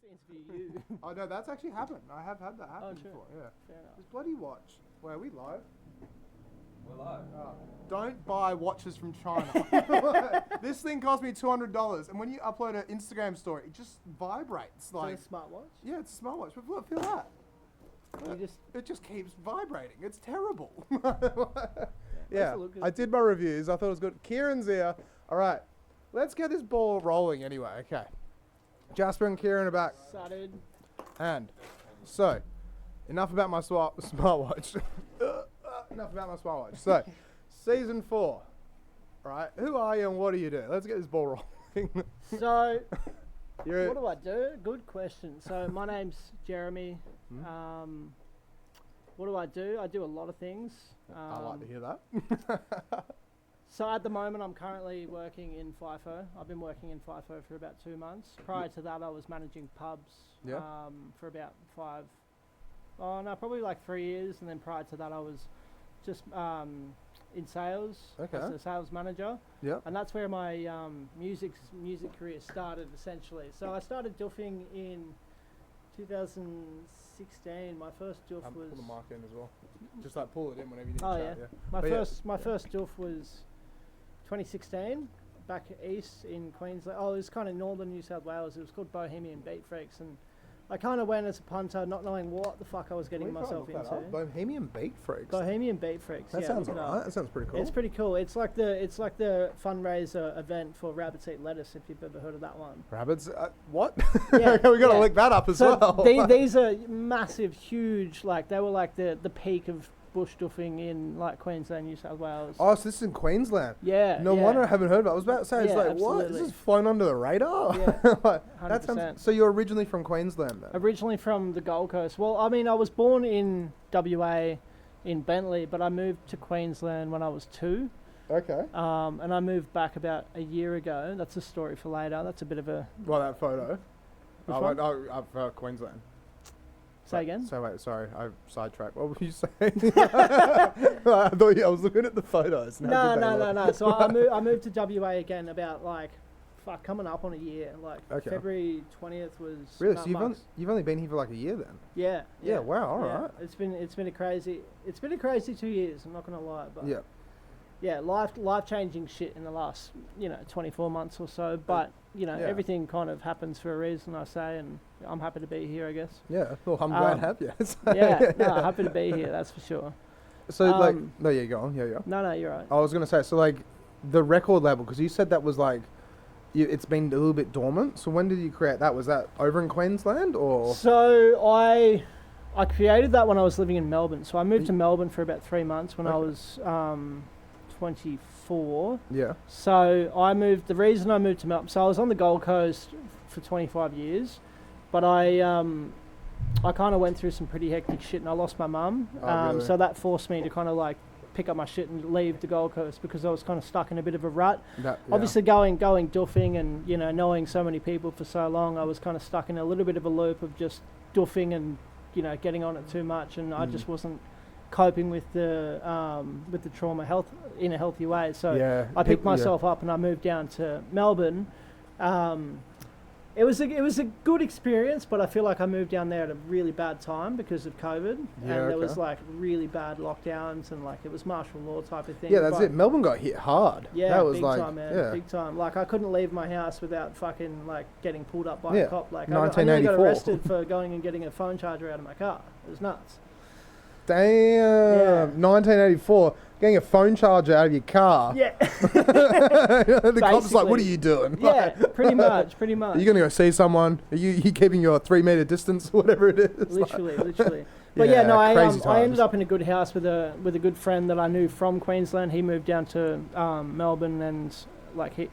wanted to interview you. Oh no, that's actually happened. I have had that happen before. Yeah. Fair enough. This bloody watch. Wait, are we live? We're live. Don't buy watches from China. This thing cost me $200, and when you upload an Instagram story, it just vibrates like. Is it a smartwatch? Yeah, it's a smartwatch. But look, feel that. You It just keeps vibrating. It's terrible. Yeah. I did my reviews. I thought it was good. Kieran's here. All right, let's get this ball rolling anyway. Okay. Jasper and Kieran are back. Started. And so, enough about my smartwatch. Enough about my smartwatch. So, season 4. Right? Who are you and what do you do? Let's get this ball rolling. So, You're what do I do? Good question. So, my name's Jeremy. What do? I do a lot of things. I like to hear that. So at the moment, I'm currently working in FIFO. I've been working in FIFO for about 2 months. Prior to that, I was managing pubs for about probably like 3 years. And then prior to that, I was just in sales as a sales manager. Yeah. And that's where my music career started, essentially. So I started doofing in 2016. My first doof was... Pull the mic in as well. Just like pull it in whenever you need Oh to yeah. chat, My first doof was 2016, back east in Queensland. Oh, it was kind of northern New South Wales. It was called Bohemian Beat Freaks, and I kind of went as a punter, not knowing what the fuck I was getting myself into. Bohemian Beat Freaks. Bohemian Beat Freaks. That sounds alright. That sounds pretty cool. It's pretty cool. It's like the fundraiser event for Rabbits Eat Lettuce. If you've ever heard of that one. Rabbits? What? Yeah, we got to link that up as well. These are massive, huge. Like they were like the peak of bush doofing in like Queensland, New South Wales. Oh, so this is in Queensland. Yeah. No wonder I haven't heard of it. I was about to say, it's like, absolutely. what? Is this flown under the radar? Yeah, that sounds. So you're originally from Queensland, then? Originally from the Gold Coast. Well, I mean, I was born in WA, in Bentley, but I moved to Queensland when I was 2. Okay. And I moved back about a year ago. That's a story for later. That's a bit of a... Well, that photo. Which one? I've Queensland. Say again? So wait, sorry, I sidetracked. What were you saying? I thought I was looking at the photos. No. So I moved to WA again about like, coming up on a year. Like February 20th was. Really? So you've only been here for like a year then? Yeah. Yeah. Wow. All right. It's been a crazy 2 years. I'm not gonna lie, but yeah. Yeah, life changing shit in the last 24 months or so. But everything kind of happens for a reason, I say, and I'm happy to be here, I guess. Yeah, well, I'm glad to have you. Happy to be here, that's for sure. So no, yeah, go on, yeah. No, you're right. I was gonna say, so like the record label, because you said that was like, it's been a little bit dormant. So when did you create that? Was that over in Queensland or? So I created that when I was living in Melbourne. So I moved to Melbourne for about 3 months when I was 24. Yeah. So the reason I moved to Melbourne, so I was on the Gold Coast for 25 years, but I kind of went through some pretty hectic shit and I lost my mum. Really? So that forced me to kind of like pick up my shit and leave the Gold Coast because I was kind of stuck in a bit of a rut. Obviously going doofing and, knowing so many people for so long, I was kind of stuck in a little bit of a loop of just doofing and, getting on it too much, and I just wasn't coping with the trauma in a healthy way. So I picked myself up and I moved down to Melbourne. It was a good experience, but I feel like I moved down there at a really bad time because of COVID, and there was like really bad lockdowns and like it was martial law type of thing. Yeah, that's it. Melbourne got hit hard. Yeah, that was big like, time, man. Big time. Like I couldn't leave my house without fucking like getting pulled up by a cop. Like I nearly got arrested for going and getting a phone charger out of my car. It was nuts. Damn, 1984, getting a phone charger out of your car. Yeah. The cop's like, what are you doing? Yeah, pretty much. Are you going to go see someone? Are you keeping your 3 meter distance, whatever it is? Literally. But I ended up in a good house with a good friend that I knew from Queensland. He moved down to Melbourne, and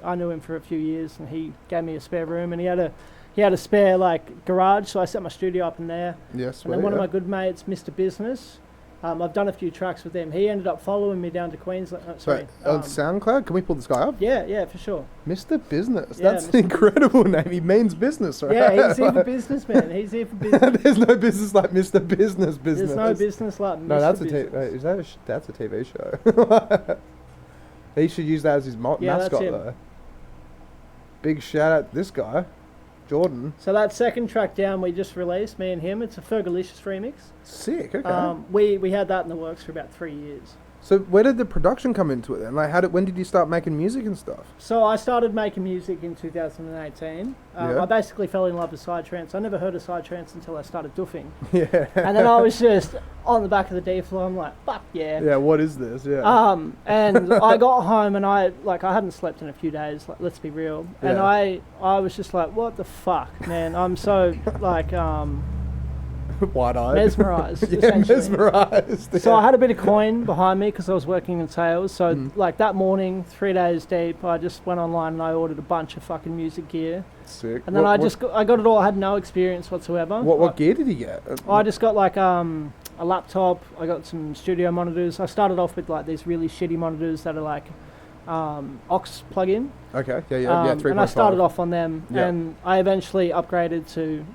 I knew him for a few years, and he gave me a spare room, and he had a spare like garage, so I set my studio up in there. Yes. And then one of my good mates, Mr. Business, I've done a few tracks with him. He ended up following me down to Queensland. On SoundCloud, can we pull this guy up? Yeah, for sure. Mr. Business. That's an incredible name. He means business, right? Yeah, he's here for business, man. He's here for business. There's no business like Mr. Business. There's no business like Mr. No, that's Business. that's a TV show. He should use that as his mascot, though. Big shout out to this guy. Jordan. So that second track down we just released, me and him. It's a Fergalicious remix. Sick. Okay. We had that in the works for about 3 years. So where did the production come into it then? Like, when did you start making music and stuff? So I started making music in 2018. I basically fell in love with psytrance. I never heard of psytrance until I started doofing. Yeah. And then I was just on the back of the D floor. I'm like, fuck yeah. Yeah. What is this? Yeah. And I got home and I hadn't slept in a few days. Like, let's be real. And I was just like, what the fuck, man? I'm so like wide-eyed, mesmerized. Yeah, mesmerized. So I had a bit of coin behind me because I was working in sales. So like that morning, 3 days deep, I just went online and I ordered a bunch of fucking music gear. Sick. And then I got it all. I had no experience whatsoever. What gear did you get? I just got like a laptop. I got some studio monitors. I started off with like these really shitty monitors that are like aux plug-in. Okay. Yeah. 3.5. And I started off on them, and I eventually upgraded to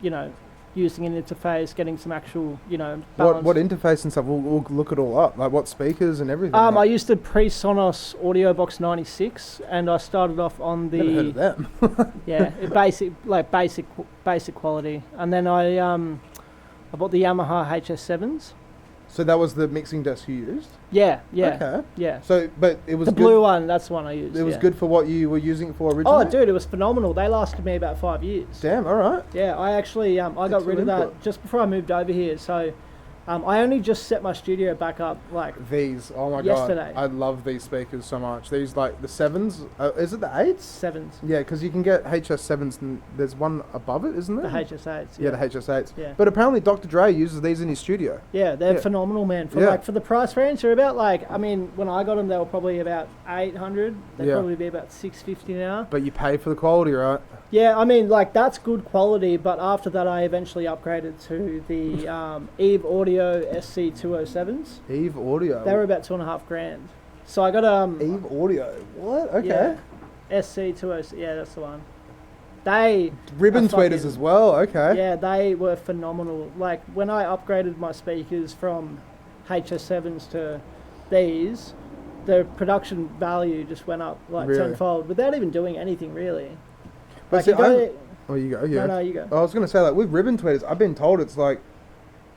using an interface, getting some actual, balance. What interface and stuff? We'll look it all up. Like what speakers and everything. I used the Pre-Sonos Audio Box 96, and I started off on the. Never heard of them. basic quality, and then I bought the Yamaha HS7s. So that was the mixing desk you used? Yeah. Okay. Yeah. So, but it was the good. blue one. That's the one I used. It was good for what you were using it for originally. Oh, dude, it was phenomenal. They lasted me about 5 years. Damn. All right. Yeah, I actually I got rid of that just before I moved over here. So, I only just set my studio back up like these. Oh my yesterday. God, I love these speakers so much. These like the 7s. Is it the 8s? 7s. Yeah, because you can get HS7s and there's one above it, isn't there? The HS8s. Yeah, the HS8s. Yeah. But apparently Dr. Dre uses these in his studio. Yeah, they're phenomenal, man. For the price range, they're about like, I mean, when I got them, they were probably about 800. They'd probably be about 650 now. But you pay for the quality, right? Yeah, I mean, like that's good quality. But after that, I eventually upgraded to the Eve Audio SC207s. Eve Audio. They were about $2,500. So I got Eve Audio. What? Okay. Yeah, SC207. Yeah, that's the one. They ribbon tweeters as well. Okay. Yeah, they were phenomenal. Like when I upgraded my speakers from HS7s to these, the production value just went up like tenfold without even doing anything really. But like see, you go. Yeah. No, you go. I was going to say, like with ribbon tweeters, I've been told it's like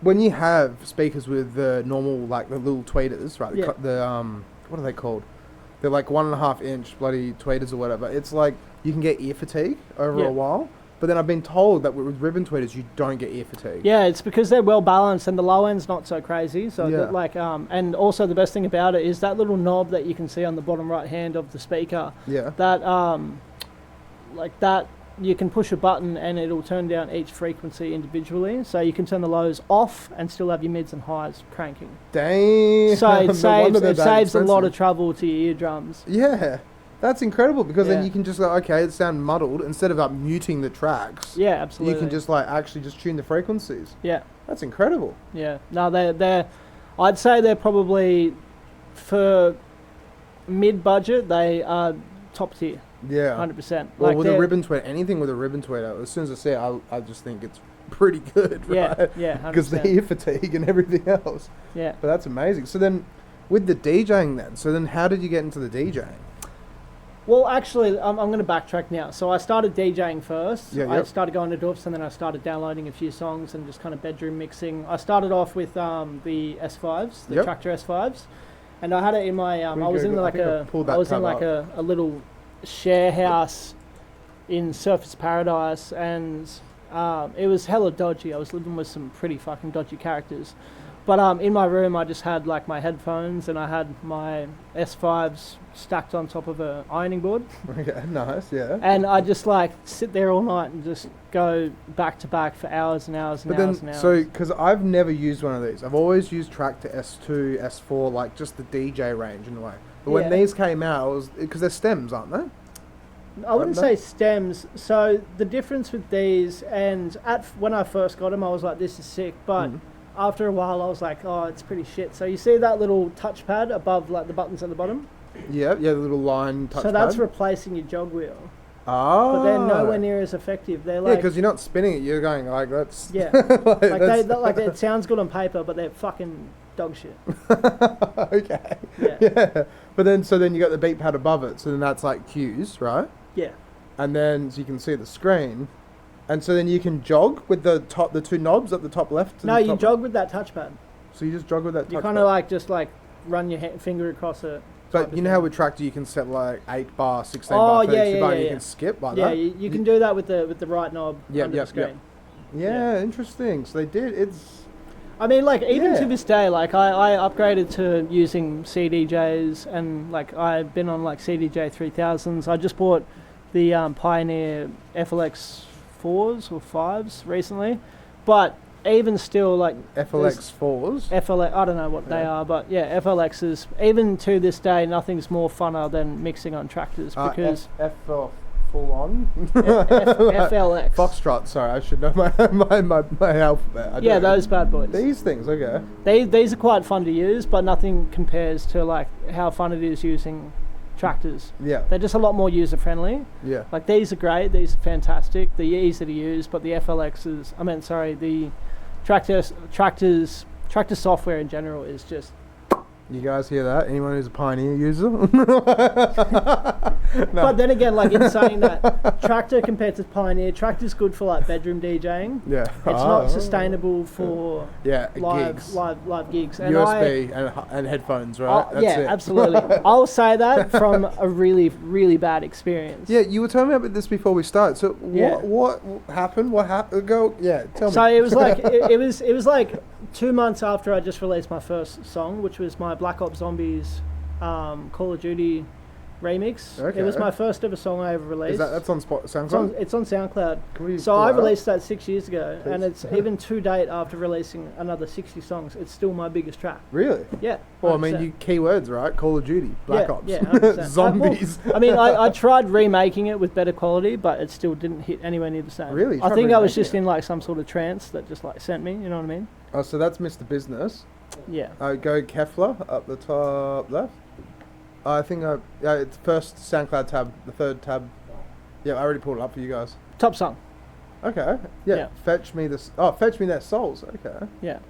when you have speakers with the normal, like the little tweeters, right? Yeah. The what are they called? They're like 1.5 inch bloody tweeters or whatever. It's like you can get ear fatigue over a while. But then I've been told that with ribbon tweeters, you don't get ear fatigue. Yeah, it's because they're well balanced and the low end's not so crazy. So like, and also the best thing about it is that little knob that you can see on the bottom right hand of the speaker. Yeah. That like that, you can push a button and it'll turn down each frequency individually. So you can turn the lows off and still have your mids and highs cranking. Dang. So it saves a lot of trouble to your eardrums. Yeah. That's incredible because then you can just like, okay, it sounds muddled. Instead of like muting the tracks. Yeah, absolutely. You can just like actually just tune the frequencies. Yeah. That's incredible. Yeah. No, they're I'd say they're probably, for mid-budget, they are top tier. Yeah. 100%. Well, like with a ribbon tweeter, anything with a ribbon tweeter, as soon as I see it, I just think it's pretty good, right? Yeah, 100%. Because the ear fatigue and everything else. Yeah. But that's amazing. So then, with the DJing then, how did you get into the DJing? Well, actually, I'm going to backtrack now. So I started DJing first. Yeah, I started going to doofs and then I started downloading a few songs and just kind of bedroom mixing. I started off with the S5s, the Tractor S5s. And I had it in my, I was in like a little share house in Surfers Paradise, and it was hella dodgy. I was living with some pretty fucking dodgy characters. But in my room, I just had like my headphones and I had my S5s stacked on top of an ironing board. Okay, nice, yeah. And I just like sit there all night and just go back to back for hours and hours and hours and hours. So, because I've never used one of these. I've always used Tractor S2, S4, like just the DJ range in a way. But when these came out, it was because they're stems, aren't they? I wouldn't say stems. So the difference with these, and when I first got them, I was like, this is sick. But after a while, I was like, oh, it's pretty shit. So you see that little touchpad above like the buttons at the bottom? Yeah, the little line touchpad. So that's replacing your jog wheel. Oh. But they're nowhere near as effective. They're like, because you're not spinning it. You're going like that's. Yeah. like it sounds good on paper, but they're fucking dog shit. Okay. Yeah. But then you got the beat pad above it, so then that's like cues, right? Yeah. And then so you can see the screen, And so then you can jog with the 2 knobs at the top left? No, you jog with that touchpad. So you just jog with that touchpad? You kind of like just like run your finger across it. But you know how with Tractor you can set like 8 bar, 16 bar, 32 bar, and you can skip like that? Yeah, you can do that with the right knob under the screen. Yeah, interesting. So they did. I mean, like, even to this day, like, I upgraded to using CDJs, and, like, I've been on, like, CDJ 3000s. I just bought the Pioneer FLX 4s or 5s recently. But even still, like... FLX 4s? FLX, I don't know what they are, but, yeah, FLXs. Even to this day, nothing's more funner than mixing on tractors, because... Full on? FLX. Foxtrot, sorry, I should know my alphabet. Those bad boys. These things, okay. These are quite fun to use, but nothing compares to like how fun it is using tractors. Yeah. They're just a lot more user friendly. Yeah. Like these are great, these are fantastic, they're easy to use, but the the tractor software in general is just... You guys hear that? Anyone who's a Pioneer user? No. But then again, like in saying that, Tractor compared to Pioneer, Tractor's good for like bedroom DJing. Yeah. It's not sustainable for gigs. live gigs. And USB and headphones, right? That's it. Absolutely. I'll say that from a really, really bad experience. Yeah, you were telling me about this before we started. So what happened? What happened? Tell me. So it was like it was like 2 months after I just released my first song, which was my Black Ops Zombies Call of Duty remix. Okay. It was my first ever song I ever released. That's on SoundCloud? It's on SoundCloud. So I released that 6 years ago, and it's even to date after releasing another 60 songs, it's still my biggest track. Really? Yeah. 100%. Well, I mean, you keywords, right? Call of Duty, Black Ops, 100%. Zombies. I tried remaking it with better quality, but it still didn't hit anywhere near the same. Really? I think I was just in like some sort of trance that just like sent me, you know what I mean? Oh, so that's Mr. Business. Yeah. Go Kefla up the top left. I think it's first SoundCloud tab, the third tab. Yeah, I already pulled it up for you guys. Top song. Okay. Yeah. Fetch me their souls. Okay. Yeah.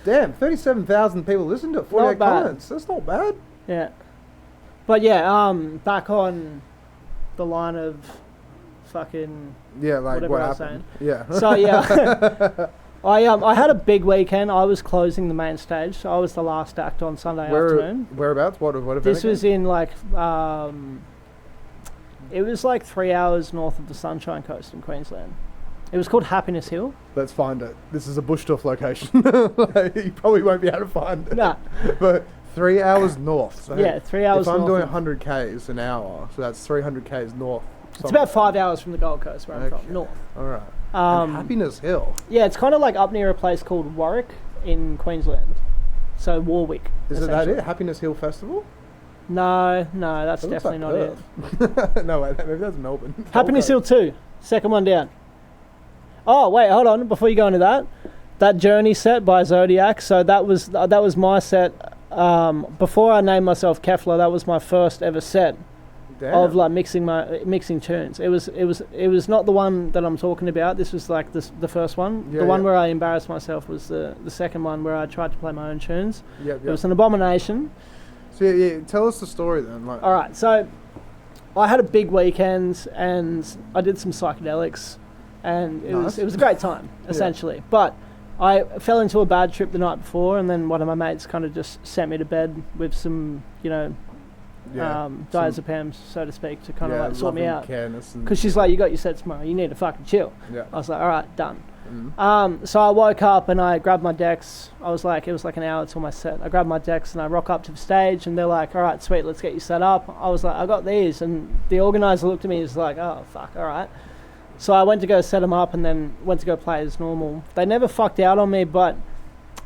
Damn, 37,000 people listened to it. 48 comments. That's not bad. Yeah. But yeah, back on the line of fucking like whatever what I was happened. saying. Yeah. So yeah. I had a big weekend. I was closing the main stage, so I was the last act on Sunday afternoon. Whereabouts? What event? This was in like it was like 3 hours north of the Sunshine Coast in Queensland. It was called Happiness Hill. Let's find it. This is a Bushtorf location. You probably won't be able to find it. Nah. But 3 hours north. So 3 hours north. If I'm doing 100 Ks an hour, so that's 300 Ks north. It's about 5 hours from the Gold Coast where I'm from, north. All right. Happiness Hill. Yeah, it's kind of like up near a place called Warwick in Queensland. So Warwick. Is that it? Happiness Hill Festival? No, that's definitely not it. No, wait, maybe that's Melbourne. Happiness Hill 2, second one down. Oh, wait, hold on. Before you go into that Journey set by Zodiac, so that was my set. Before I named myself Kefla, that was my first ever set. Damn. Of like mixing tunes. It was not the one that I'm talking about. This was like the first one. The one where I embarrassed myself was the second one where I tried to play my own tunes. It was an abomination. So tell us the story then. All right, so I had a big weekend and I did some psychedelics, and it was a great time essentially. But I fell into a bad trip the night before, and then one of my mates kind of just sent me to bed with some diazepams, so to speak, to kind of like sort me out. Because she's like, you got your set tomorrow, you need to fucking chill. Yeah. I was like, all right, done. Mm-hmm. So I woke up and I grabbed my decks. It was like an hour till my set. I grabbed my decks and I rock up to the stage and they're like, all right, sweet, let's get you set up. I was like, I got these. And the organizer looked at me and was like, oh, fuck, all right. So I went to go set them up and then went to go play as normal. They never fucked out on me, but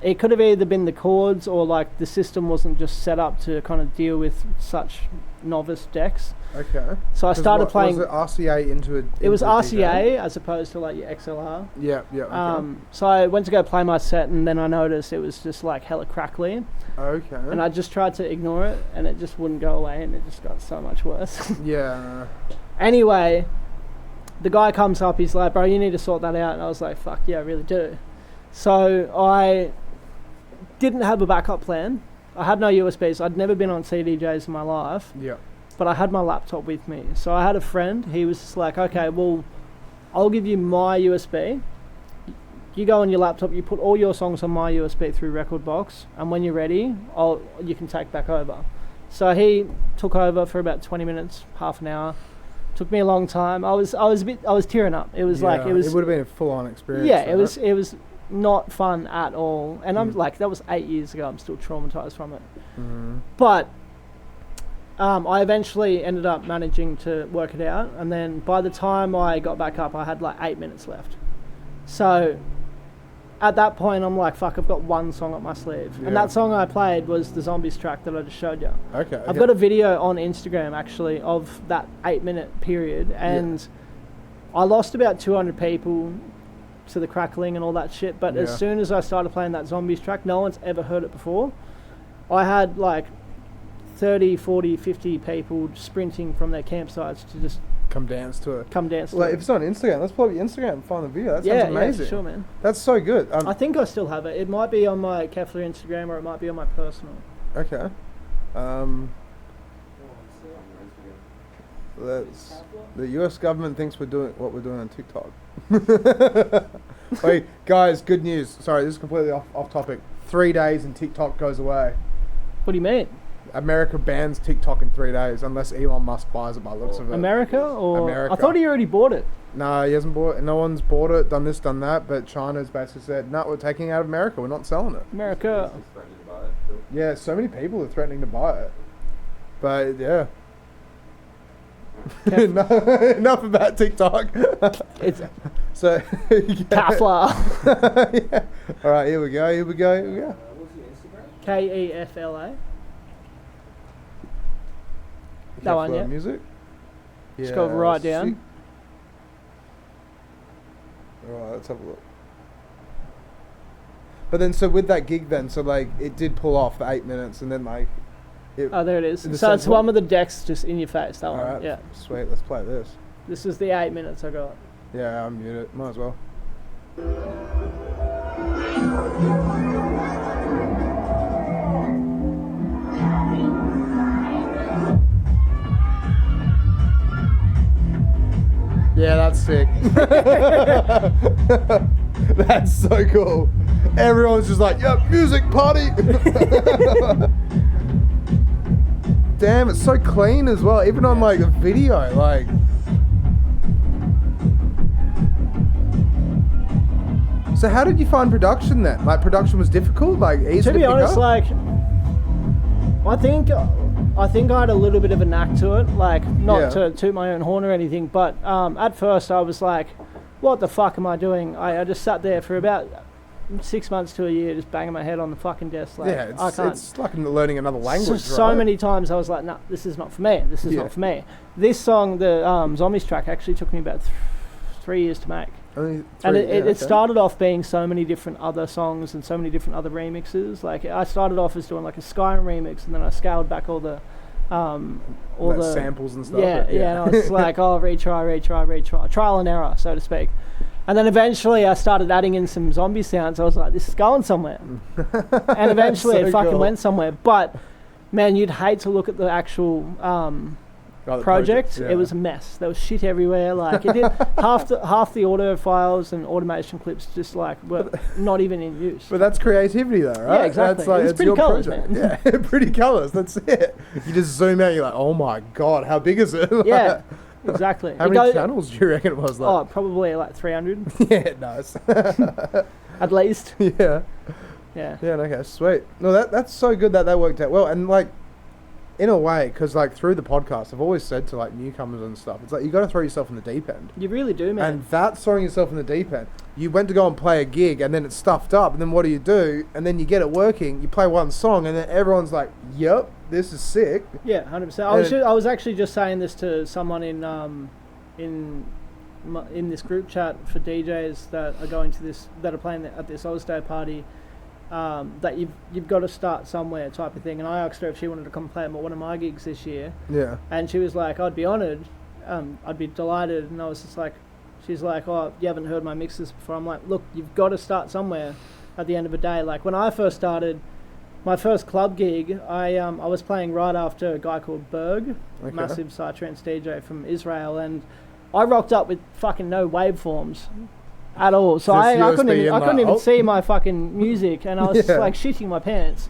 it could have either been the chords or like the system wasn't just set up to kind of deal with such novice decks. Okay. So I started playing. Was it RCA into it was RCA as opposed to like your XLR. Yeah. Okay. So I went to go play my set and then I noticed it was just like hella crackly. Okay. And I just tried to ignore it and it just wouldn't go away and it just got so much worse. Yeah. Anyway, the guy comes up, he's like, bro, you need to sort that out. And I was like, fuck yeah, I really do. So I didn't have a backup plan. I had no USBs. I'd never been on CDJs in my life. Yeah. But I had my laptop with me. So I had a friend. He was just like, okay, well, I'll give you my USB. You go on your laptop, you put all your songs on my USB through Rekordbox, and when you're ready, you can take back over. So he took over for about 20 minutes, half an hour. Took me a long time. I was tearing up. It was like it would have been a full-on experience. Yeah, it was not fun at all. And I'm like, that was 8 years ago. I'm still traumatized from it. Mm. But I eventually ended up managing to work it out, and then by the time I got back up, I had like 8 minutes left. So at that point, I'm like, fuck, I've got one song up my sleeve. Yeah. And that song I played was the Zombies track that I just showed you. Okay. I've got a video on Instagram, actually, of that 8-minute period, and I lost about 200 people to the crackling and all that shit, but as soon as I started playing that Zombies track, no one's ever heard it before. I had like 30, 40, 50 people sprinting from their campsites to just come dance to it. Well, if it's on Instagram, let's pull up your Instagram and find the video. That sounds amazing. Yeah, sure, man. That's so good. I think I still have it. It might be on my Kefla Instagram, or it might be on my personal. Okay. The US government thinks we're doing what we're doing on TikTok. Wait, guys, good news. Sorry, this is completely off topic. 3 days and TikTok goes away. What do you mean? America bans TikTok in 3 days unless Elon Musk buys it by the looks of it. America? America. I thought he already bought it. No, he hasn't bought it. No one's bought it, done this, done that, but China's basically said, no, we're taking it out of America. We're not selling it. America. Yeah, so many people are threatening to buy it. But, yeah. Enough about TikTok. It's so Kefla. Yeah. All right, here we go. What's your Instagram? Kefla. That one, yeah. Music. Just go right down. All right, let's have a look. But then, so with that gig, then, so like it did pull off for 8 minutes, and then like. There it is. So it's one with the decks just in your face. That one. Right, yeah. Sweet. Let's play this. This is the 8 minutes I got. Yeah, I'll mute it. Might as well. Yeah, that's sick. That's so cool. Everyone's just like, yeah, music party. Damn, it's so clean as well. Even on like a video, like. So how did you find production then? Like production was difficult, like easy to be pick honest, up? like I think I had a little bit of a knack to it, like not to toot my own horn or anything, but at first I was like, what the fuck am I doing? I just sat there for about 6 months to a year just banging my head on the fucking desk. Like, it's like learning another language, so many times I was like, nah, this is not for me. This is not for me. This song, the Zombies track, actually took me about 3 years to make. It started off being so many different other songs and so many different other remixes. Like I started off as doing like a Skyrim remix, and then I scaled back all the samples and stuff. Yeah. And I was like, retry, trial and error, so to speak. And then eventually I started adding in some zombie sounds. I was like, this is going somewhere. And eventually it fucking went somewhere. But man, you'd hate to look at the actual project. It was a mess. There was shit everywhere. Like it did half the audio files and automation clips just like were not even in use. But that's creativity though, right? Yeah, exactly. That's like, it's pretty colours, project. man. Yeah, pretty colours. That's it. You just zoom out. You're like, oh my god, how big is it? Yeah, exactly. How many channels do you reckon it was? Like? Oh, probably like 300. Yeah, nice. At least. Yeah. Yeah. Yeah. Okay. Sweet. No, that's so good that worked out well, and like. In a way, because like through the podcast, I've always said to like newcomers and stuff, it's like you got to throw yourself in the deep end. You really do, man. And that's throwing yourself in the deep end. You went to go and play a gig, and then it's stuffed up, and then what do? And then you get it working. You play one song, and then everyone's like, "Yep, this is sick." Yeah, 100%. I was actually just saying this to someone in this group chat for DJs that are going to this, that are playing at this Oz Day party. That you've got to start somewhere type of thing. And I asked her if she wanted to come play at one of my gigs this year. Yeah. And she was like, I'd be honoured. I'd be delighted. And I was just like, she's like, oh, you haven't heard my mixes before. I'm like, look, you've got to start somewhere at the end of the day. Like when I first started, my first club gig, I was playing right after a guy called Berg, massive psytrance DJ from Israel. And I rocked up with fucking no waveforms at all. So I couldn't even see my fucking music, and I was just like shitting my pants.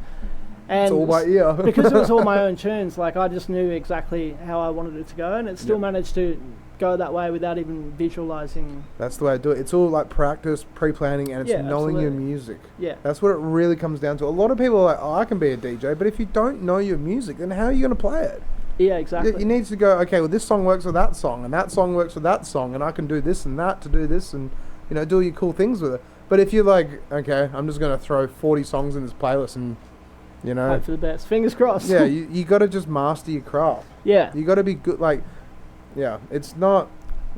And it's all by ear. because it was all my own tunes, like I just knew exactly how I wanted it to go, and it still managed to go that way without even visualizing. That's the way I do it. It's all like practice, pre-planning, and it's knowing your music. Yeah. That's what it really comes down to. A lot of people are like, oh, I can be a DJ, but if you don't know your music, then how are you going to play it? Yeah, exactly. You need to go, okay, well, this song works with that song, and that song works with that song, and I can do this and that to do this, and, you know, do all your cool things with it. But if you're like, okay, I'm just going to throw 40 songs in this playlist and, you know. Hope for the best. Fingers crossed. Yeah, you got to just master your craft. Yeah. You got to be good, like, yeah, it's not,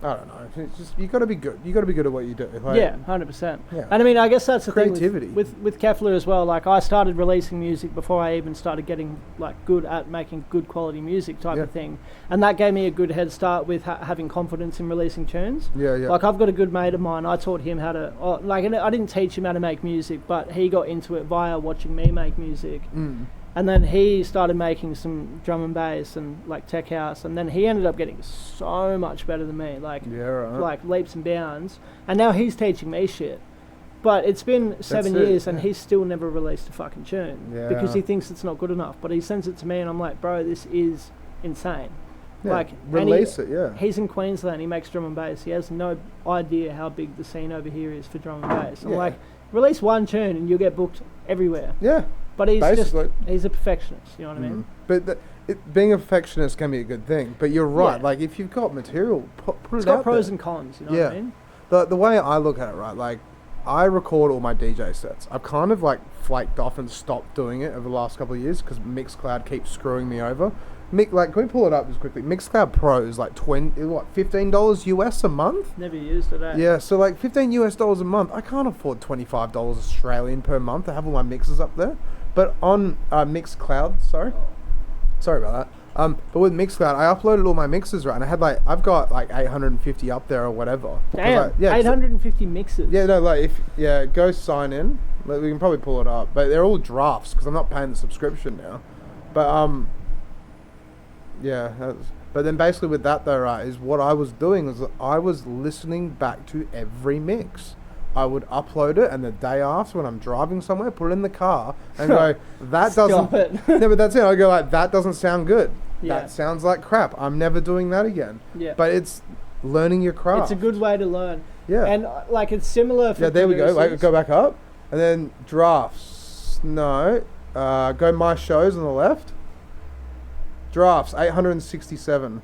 I don't know. It's just, you got to be good. You got to be good at what you do. Like, yeah, 100%. Yeah. And I mean, I guess that's the creativity thing with Kefla as well. Like, I started releasing music before I even started getting like good at making good quality music type of thing, and that gave me a good head start with having confidence in releasing tunes. Yeah, yeah. Like, I've got a good mate of mine. I taught him how to and I didn't teach him how to make music, but he got into it via watching me make music. And then he started making some drum and bass and like tech house, and then he ended up getting so much better than me, like like leaps and bounds. And now he's teaching me shit. But it's been 7 years and he's still never released a fucking tune because he thinks it's not good enough. But he sends it to me and I'm like, bro, this is insane. Yeah, like release it. He's in Queensland. He makes drum and bass. He has no idea how big the scene over here is for drum and bass. I'm like, release one tune and you'll get booked everywhere. Yeah. But he's he's a perfectionist, you know what I mean? But being a perfectionist can be a good thing. But you're right, like if you've got material, put it out there. It's got pros and cons, you know what I mean? The way I look at it, right, like I record all my DJ sets. I've kind of like flaked off and stopped doing it over the last couple of years because Mixcloud keeps screwing me over. Like, can we pull it up just quickly? Mixcloud Pro is like $15 US a month? Never used it, eh? Yeah, so like $15 US a month. I can't afford $25 Australian per month to have all my mixes up there. But on Mixcloud, sorry about that. But with Mixcloud, I uploaded all my mixes, right? And I've got like 850 up there or whatever. Damn, 850 mixes. Yeah, no, like go sign in. Like, we can probably pull it up, but they're all drafts because I'm not paying the subscription now. But but then basically with that though, right, is what I was doing was I was listening back to every mix. I would upload it, and the day after when I'm driving somewhere, put it in the car and go, that doesn't... No, but that's it. I go like, that doesn't sound good. Yeah. That sounds like crap. I'm never doing that again. Yeah. But it's learning your craft. It's a good way to learn. Yeah. And like it's similar for there we go. Like, go back up. And then drafts. No. Go my shows on the left. Drafts, 867.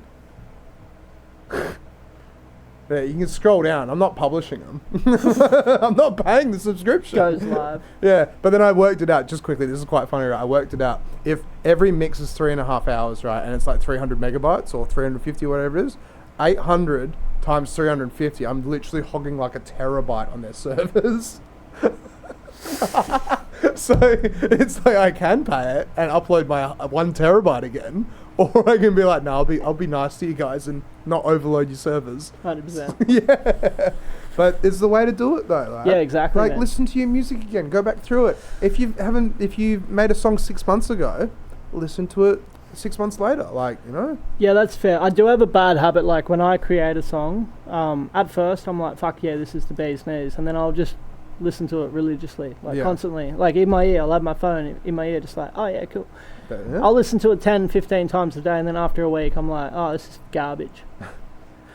Yeah, you can scroll down. I'm not publishing them. I'm not paying the subscription. Goes live. Yeah, but then I worked it out just quickly. This is quite funny, right? I worked it out. If every mix is 3.5 hours, right, and it's like 300 megabytes or 350, whatever it is, 800 times 350, I'm literally hogging like a terabyte on their servers. So it's like I can pay it and upload my 1 terabyte again, or I can be like, no, I'll be nice to you guys and not overload your servers. 100%. Yeah, but it's the way to do it though. Like, yeah, exactly. Like, listen to your music again. Go back through it. If you made a song 6 months ago, listen to it 6 months later. Like, you know. Yeah, that's fair. I do have a bad habit. Like when I create a song, at first I'm like, fuck yeah, this is the bee's knees, and then I'll just listen to it religiously, like constantly, like in my ear. I'll have my phone in my ear, just like, oh yeah, cool. I'll listen to it 10-15 times a day, and then after a week I'm like, oh, this is garbage.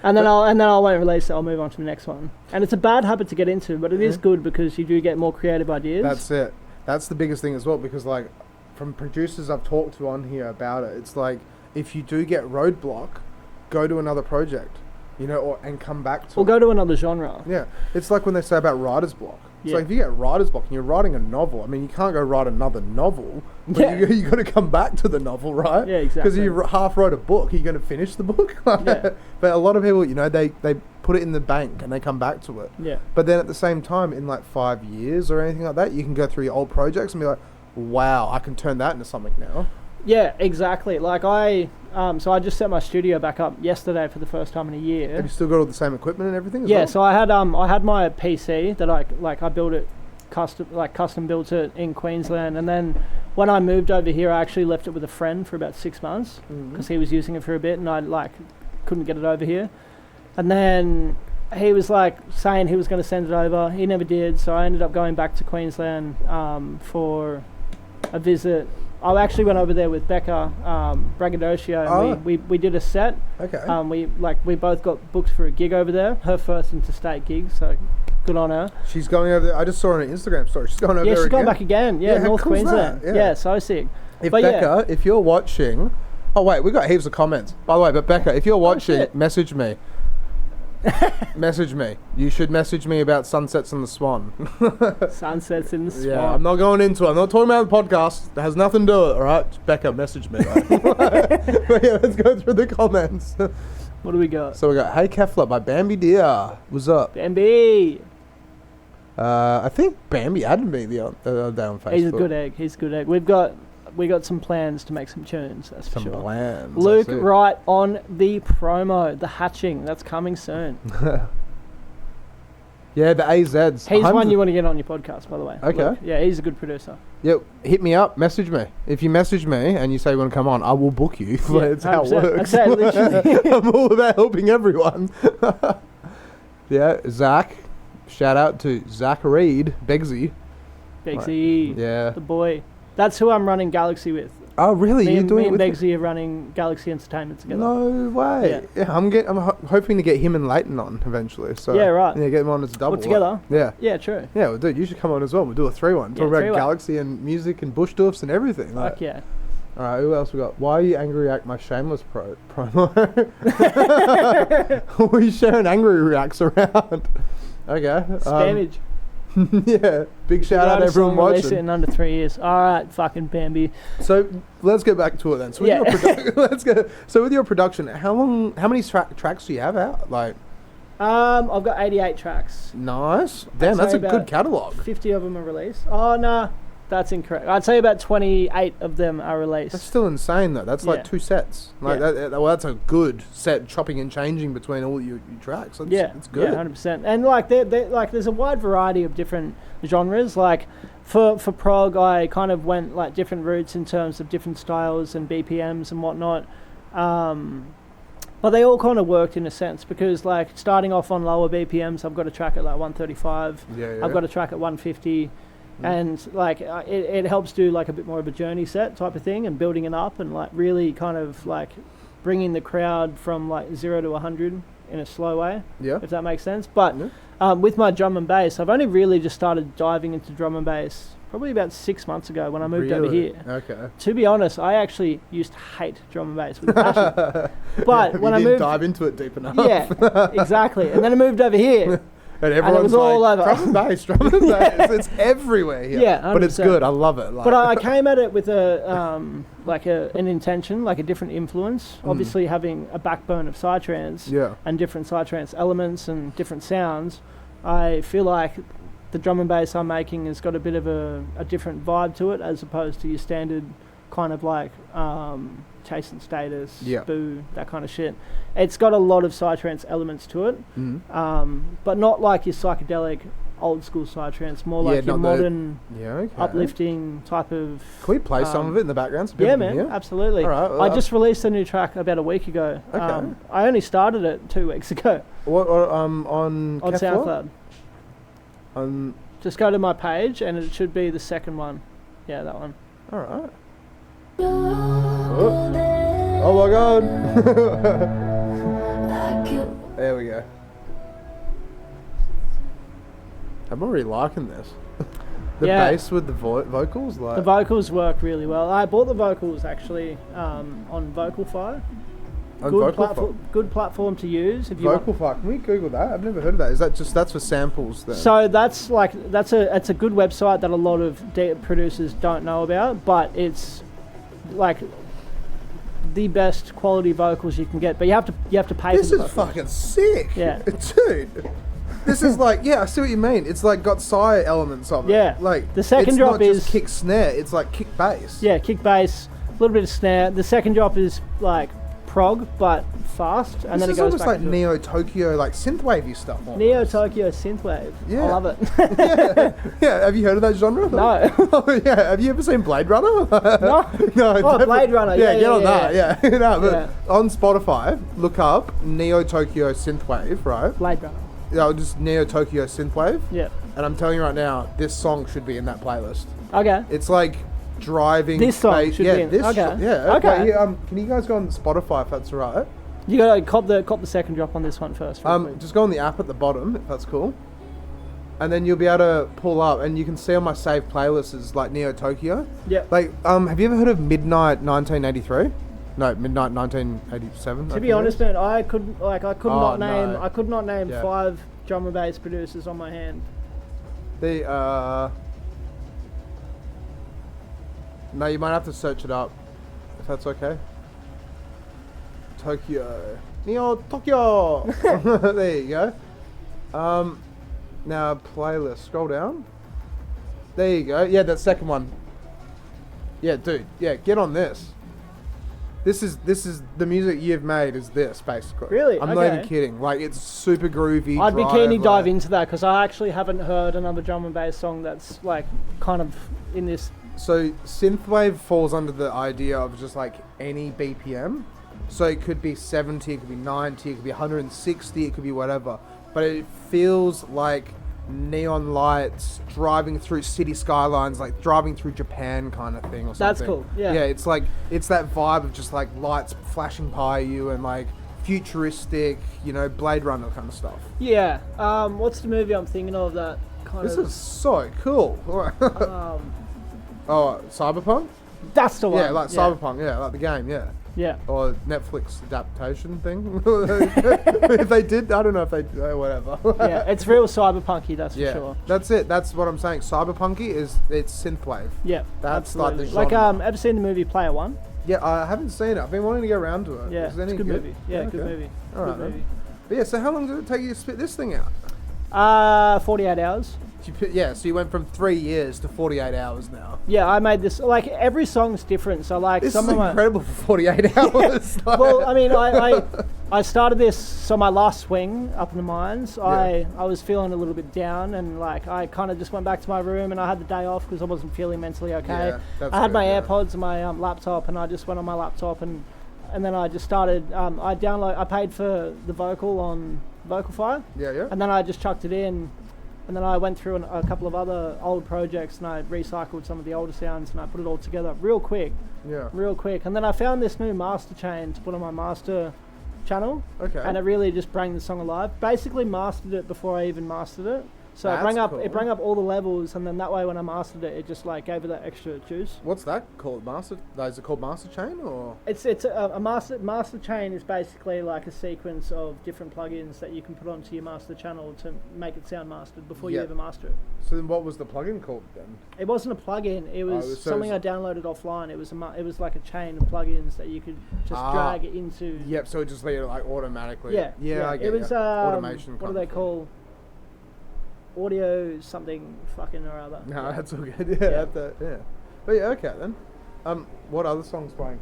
And then I won't release it. I'll move on to the next one. And it's a bad habit to get into, but it is good because you do get more creative ideas. That's it. That's the biggest thing as well, because like from producers I've talked to on here about it, it's like if you do get roadblock, go to another project, you know, and come back to. Or go to another genre. Yeah, it's like when they say about writer's block. So if you get writer's block and you're writing a novel, I mean, you can't go write another novel, but you got to come back to the novel, right? Yeah, exactly. Because you half wrote a book, are you going to finish the book? But a lot of people, you know, they put it in the bank and they come back to it. Yeah. But then at the same time, in like 5 years or anything like that, you can go through your old projects and be like, wow, I can turn that into something now. Yeah, exactly. Like so I just set my studio back up yesterday for the first time in a year. Have you still got all the same equipment and everything? Yeah, so I had my PC that I built it custom built it in Queensland, and then when I moved over here, I actually left it with a friend for about 6 months because he was using it for a bit, and I couldn't get it over here. And then he was like saying he was going to send it over. He never did, so I ended up going back to Queensland for a visit. I actually went over there with Becca Braggadocio, and we did a set. Okay. We both got booked for a gig over there, her first interstate gig, so good on her. She's going over there. I just saw her on an Instagram story. She's going over there she's again. gone back again. Yeah, how North cool's Queensland. that? Yeah, so sick. Becca, if you're watching, oh wait, we got heaps of comments. By the way, but Becca, if you're watching, message me. Message me. You should message me about Sunsets in the Swan. Sunsets in the Swan. Yeah, I'm not going into it. I'm not talking about the podcast. That has nothing to do with it, alright? Becca, message me. Right? But yeah, let's go through the comments. What do we got? So we got Hey Kefla by Bambi Deer. What's up? Bambi! I think Bambi added me the other day on Facebook. He's a good egg. We got some plans to make some tunes, that's for sure. Some plans. Luke Wright on the promo, the hatching, that's coming soon. Yeah, the AZs. He's one you want to get on your podcast, by the way. Okay. Luke. Yeah, he's a good producer. Yeah, hit me up, message me. If you message me and you say you want to come on, I will book you. That's how it works. That's literally. I'm all about helping everyone. Yeah, Zach. Shout out to Zach Reed, Begsy. Begsy. Yeah. The boy. That's who I'm running Galaxy with. Oh, really? Me You're doing and it with Begsy are running Galaxy Entertainment together. No way. Yeah, I'm hoping to get him and Leighton on eventually. So yeah, right. Yeah, get him on as a double. All together? Yeah. Yeah, true. Yeah, well, dude, you should come on as well. We'll do a 3-1. Talk about Galaxy and music and bush doofs and everything. Fuck yeah. All right, who else we got? Why are you angry at my Shameless promo? We sharing angry reacts around. Okay. Spammage. Yeah, big shout out to everyone watching. Release it in under 3 years. All right, fucking Bambi. So let's get back to it then. So with your So with your production, how many tracks do you have out? Like, I've got 88 tracks. Nice. Damn, that's a good catalogue. 50 of them are released. Oh no, that's incorrect. I'd say about 28 of them are released. That's still insane though. That's like 2 sets. Like that's a good set, chopping and changing between all your tracks. It's good. Yeah, 100%. And like there's a wide variety of different genres. Like for prog, I kind of went like different routes in terms of different styles and BPMs and whatnot. But they all kind of worked in a sense because like starting off on lower BPMs, I've got a track at like 135. I've got a track at 150. And like it helps do like a bit more of a journey set type of thing and building it up and like really kind of like bringing the crowd from like 0 to 100 in a slow way, if that makes sense. But with my drum and bass, I've only really just started diving into drum and bass probably about 6 months ago when I moved over here. Okay. To be honest, I actually used to hate drum and bass with passion. But when I moved, dive into it deep enough. Yeah, exactly. And then I moved over here. And everyone's all like, over. Drum and bass, drum and bass. It's everywhere here. Yeah, 100%. But it's good. I love it. But I came at it with an intention, like a different influence. Obviously, having a backbone of psytrance and different psytrance elements and different sounds, I feel like the drum and bass I'm making has got a bit of a different vibe to it as opposed to your standard kind of like chase and status, boo, that kind of shit. It's got a lot of psytrance elements to it, but not like your psychedelic old school psytrance, more like your modern uplifting type of... Can we play some of it in the background? So yeah, man, absolutely. All right, well, I just released a new track about a week ago. I only started it 2 weeks ago. What, on SoundCloud. Just go to my page and it should be the second one. Yeah, that one. All right. Oh my god. There we go. I'm already liking this. The bass with the vocals, like the vocals work really well. I bought the vocals actually on Vocalfy. Good platform to use. If you Vocalfy, can we Google that? I've never heard of that. Is that just that's for samples then? So it's a good website that a lot of producers don't know about, but it's like the best quality vocals you can get. But you have to pay. This for the is fucking sick. Yeah, dude. This is like, I see what you mean. It's like got psy elements of it. Yeah. Like the second drop is is not just kick snare. It's like kick bass. Yeah, kick bass, a little bit of snare. The second drop is like prog, but fast, and then it goes almost back like into Neo Tokyo, like synthwavey stuff. Almost. Neo Tokyo synthwave. Yeah. I love it. Yeah. Have you heard of that genre? No. Oh, yeah. Have you ever seen Blade Runner? No. No. Oh, Blade Runner. Yeah, get on that. Yeah. No, but Yeah. on Spotify, look up Neo Tokyo synthwave, right? Blade Runner. Yeah, just Neo Tokyo synthwave. Yeah. And I'm telling you right now, this song should be in that playlist. Okay. It's like driving. This song should be in. This Okay. yeah. Okay. Wait, can you guys go on Spotify if that's all right? You gotta cop the second drop on this one first. real quick. Just go on the app at the bottom if that's cool, and then you'll be able to pull up, and you can see on my saved playlists is like Neo Tokyo. Yeah. Like, have you ever heard of Midnight 1983? No, Midnight 1987. To be honest, man, I could not name. no. I could not name Yeah. 5 drum and bass producers on my hand. No, you might have to search it up, if that's okay. Tokyo. Neo Tokyo! There you go. Now, playlist. Scroll down. There you go. Yeah, that second one. Yeah, dude. Yeah, get on this. This is the music you've made is this, basically. Really? I'm not even Okay. kidding. Like, it's super groovy. I'd be drive, keen to like- dive into that because I actually haven't heard another drum and bass song that's like kind of in this. So synthwave falls under the idea of just like any BPM. So it could be 70, it could be 90, it could be 160, it could be whatever. But it feels like neon lights driving through city skylines, like driving through Japan kind of thing or something. That's cool, yeah. Yeah, it's like, it's that vibe of just like lights flashing by you and like futuristic, you know, Blade Runner kind of stuff. Yeah. What's the movie I'm thinking of that kind This of? is so cool. Oh, Cyberpunk? That's the one. Yeah, like Cyberpunk, yeah, like the game, yeah. Yeah. Or Netflix adaptation thing. If they did, I don't know if they did, whatever. Yeah, it's real cyberpunky, that's Yeah, for sure. that's it. That's what I'm saying. Cyberpunky it's synthwave. Yeah, That's like absolutely. the Like, genre. ever seen the movie Player One? Yeah, I haven't seen it. I've been wanting to get around to it. Yeah, Is it it's any a good movie. Yeah, good okay. movie. All right, Good then. movie. But yeah, so how long did it take you to spit this thing out? 48 hours. So you went from 3 years to 48 hours now. Yeah, I made this. Like every song's different. So like This some is of my. incredible for 48 hours. Like- Well, I mean, I started this. So my last swing up in the mines, I was feeling a little bit down, and like I kind of just went back to my room, and I had the day off because I wasn't feeling mentally okay. Yeah, that's I had good, my yeah. AirPods and my laptop, and I just went on my laptop, and then I just started. I paid for the vocal on Vocalfire, yeah. and then I just chucked it in. And then I went through a couple of other old projects and I recycled some of the older sounds and I put it all together real quick. And then I found this new master chain to put on my master channel. Okay. And it really just brought the song alive. Basically mastered it before I even mastered it. So That's it brought up all the levels, and then that way when I mastered it, it just like gave it that extra juice. What's that called? Master? Is it called master chain or? It's a master chain is basically like a sequence of different plugins that you can put onto your master channel to make it sound mastered before you Yep. ever master it. So then, what was the plugin called then? It wasn't a plugin. It was so something I it's- downloaded offline. It was like a chain of plugins that you could just drag it into. Yep. So it just let it like automatically. Yeah. I get it was ya. Automation. what do kind they of thing. call? Audio something fucking or other. No, Yeah. that's all good. Yeah. But yeah, okay then. What other songs playing?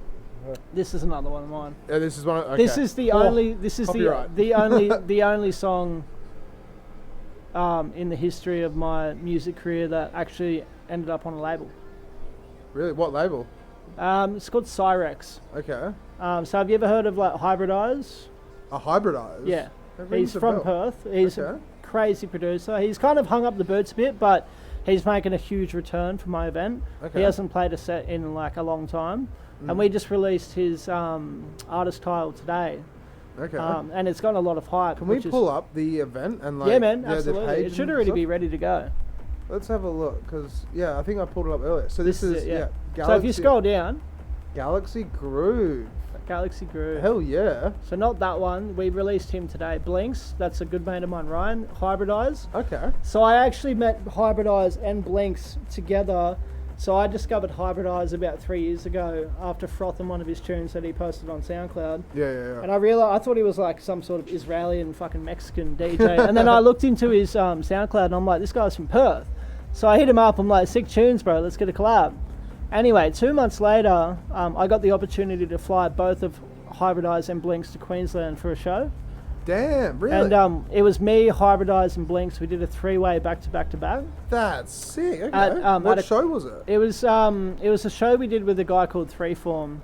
This is another one of mine. Yeah, this is one. Okay. This is the only. This is copyright. the only song in the history of my music career that actually ended up on a label. Really? What label? It's called Cyrex. Okay. So have you ever heard of like Hybridize? A hybridized. Yeah. That He's rings a from bell. Perth. He's Okay. a crazy producer. He's kind of hung up the boots a bit, but he's making a huge return for my event. Okay. He hasn't played a set in like a long time. And we just released his artist tile today. Okay. And it's got a lot of hype. Can we which is- pull up the event and like? Yeah, man, the absolutely. page It should and already stuff? be ready to go. Let's have a look, because I think I pulled it up earlier. So this is it, yeah. Galaxy, So if you scroll down, Galaxy Groove. Galaxy Groove. Hell yeah. So not that one. We released him today. Blinks. That's a good mate of mine, Ryan. Hybridize. Okay. So I actually met Hybridize and Blinks together. So I discovered Hybridize about 3 years ago after frothing one of his tunes that he posted on SoundCloud. Yeah. And I realized, I thought he was like some sort of Israeli and fucking Mexican DJ. And then I looked into his SoundCloud and I'm like, this guy's from Perth. So I hit him up. I'm like, sick tunes, bro. Let's get a collab. Anyway, 2 months later, I got the opportunity to fly both of Hybridise and Blinks to Queensland for a show. Damn, really? And it was me, Hybridise and Blinks. We did a 3-way back-to-back-to-back. That's sick. Okay. What show was it? It was a show we did with a guy called Threeform.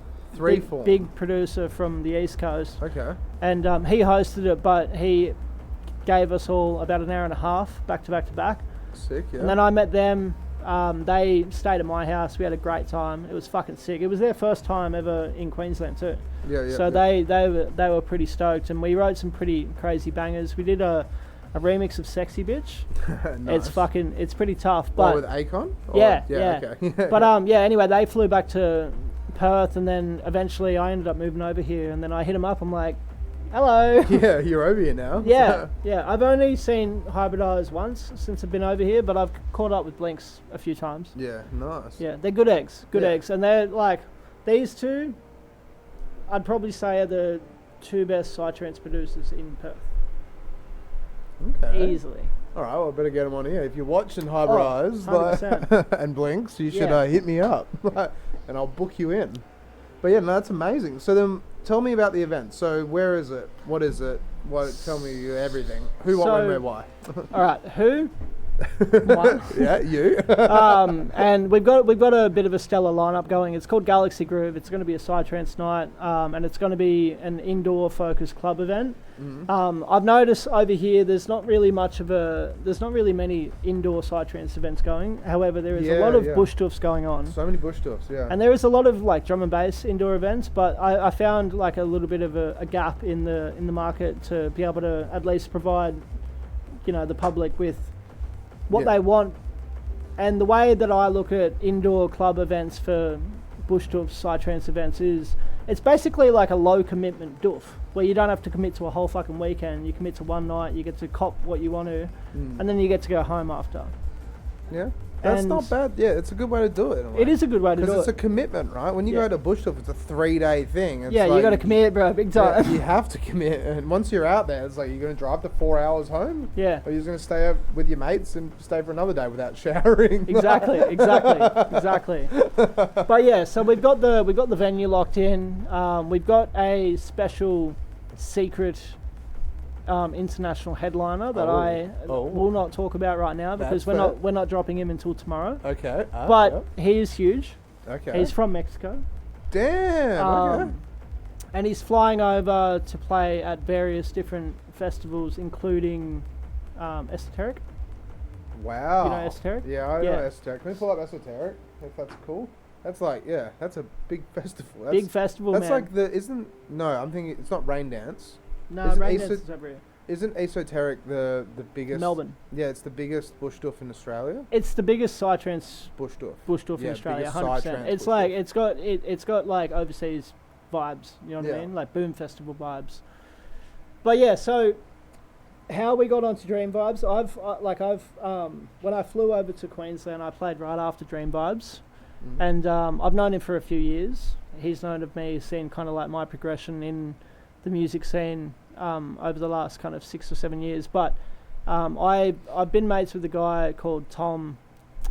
Big producer from the East Coast. Okay. And he hosted it, but he gave us all about an hour and a half back-to-back-to-back. Sick, yeah. And then I met them. They stayed at my house. We had a great time. It was fucking sick. It was their first time ever in Queensland too. So they were pretty stoked, and we wrote some pretty crazy bangers. We did a remix of Sexy Bitch. Nice. It's pretty tough. But with Akon? Yeah. Okay. But anyway, they flew back to Perth, and then eventually I ended up moving over here, and then I hit them up. I'm like, hello. Yeah, you're over here now. Yeah. I've only seen Hybridise once since I've been over here, but I've caught up with Blinks a few times. Yeah, nice. Yeah, they're good eggs. And they're like, these two, I'd probably say are the two best psytrance producers in Perth. Okay. Easily. All right, well, I better get them on here. If you're watching Hybridise and Blinks, you should hit me up, and I'll book you in. But yeah, no, that's amazing. So then, tell me about the event. So where is it? What is it? Tell me everything. Who, what, when, where, why? All right, who? One. Yeah, you. And we've got a bit of a stellar lineup going. It's called Galaxy Groove. It's going to be a psytrance night, and it's going to be an indoor focused club event. Mm-hmm. I've noticed over here there's not really many indoor psytrance events going. However, there is a lot of bush tuffs going on. So many bush tuffs, yeah. And there is a lot of like drum and bass indoor events, but I found like a little bit of a gap in the market to be able to at least provide, the public with what they want. And the way that I look at indoor club events for bush tuff psytrance events is it's basically like a low commitment doof where you don't have to commit to a whole fucking weekend. You commit to one night, you get to cop what you want to, and then you get to go home after. Yeah. That's not bad. Yeah, it's a good way to do it. It is a good way to do it. Because it's a commitment, right? When you go to bush tuff, it's a 3-day thing. It's you got to commit, bro, big time. Yeah, you have to commit. And once you're out there, it's like you're going to drive to 4 hours home. Yeah. Or you're going to stay up with your mates and stay for another day without showering. Exactly. But yeah, so we've got the venue locked in. We've got a special secret international headliner that I will not talk about right now because we're not dropping him until tomorrow. Okay. But he is huge. Okay. He's from Mexico. Damn. Okay. And he's flying over to play at various different festivals, including Esoteric. Wow. You know Esoteric? Yeah, I know Esoteric. Can we pull up Esoteric if that's cool? That's like, that's a big festival. Big festival, that's man. That's like I'm thinking it's not Rain Dance. No, Rain Dance is over here. Isn't Esoteric the biggest? Melbourne. Yeah, it's the biggest bush tuff in Australia. It's the biggest psytrance bush tuff in Australia, 100%. It's like it's got like overseas vibes. You know what I mean? Like Boom Festival vibes. But yeah, so how we got onto Dreamvibes? I've when I flew over to Queensland, I played right after Dreamvibes, and I've known him for a few years. He's known of me, seen kind of like my progression in the music scene over the last kind of 6 or 7 years. But I've been mates with a guy called Tom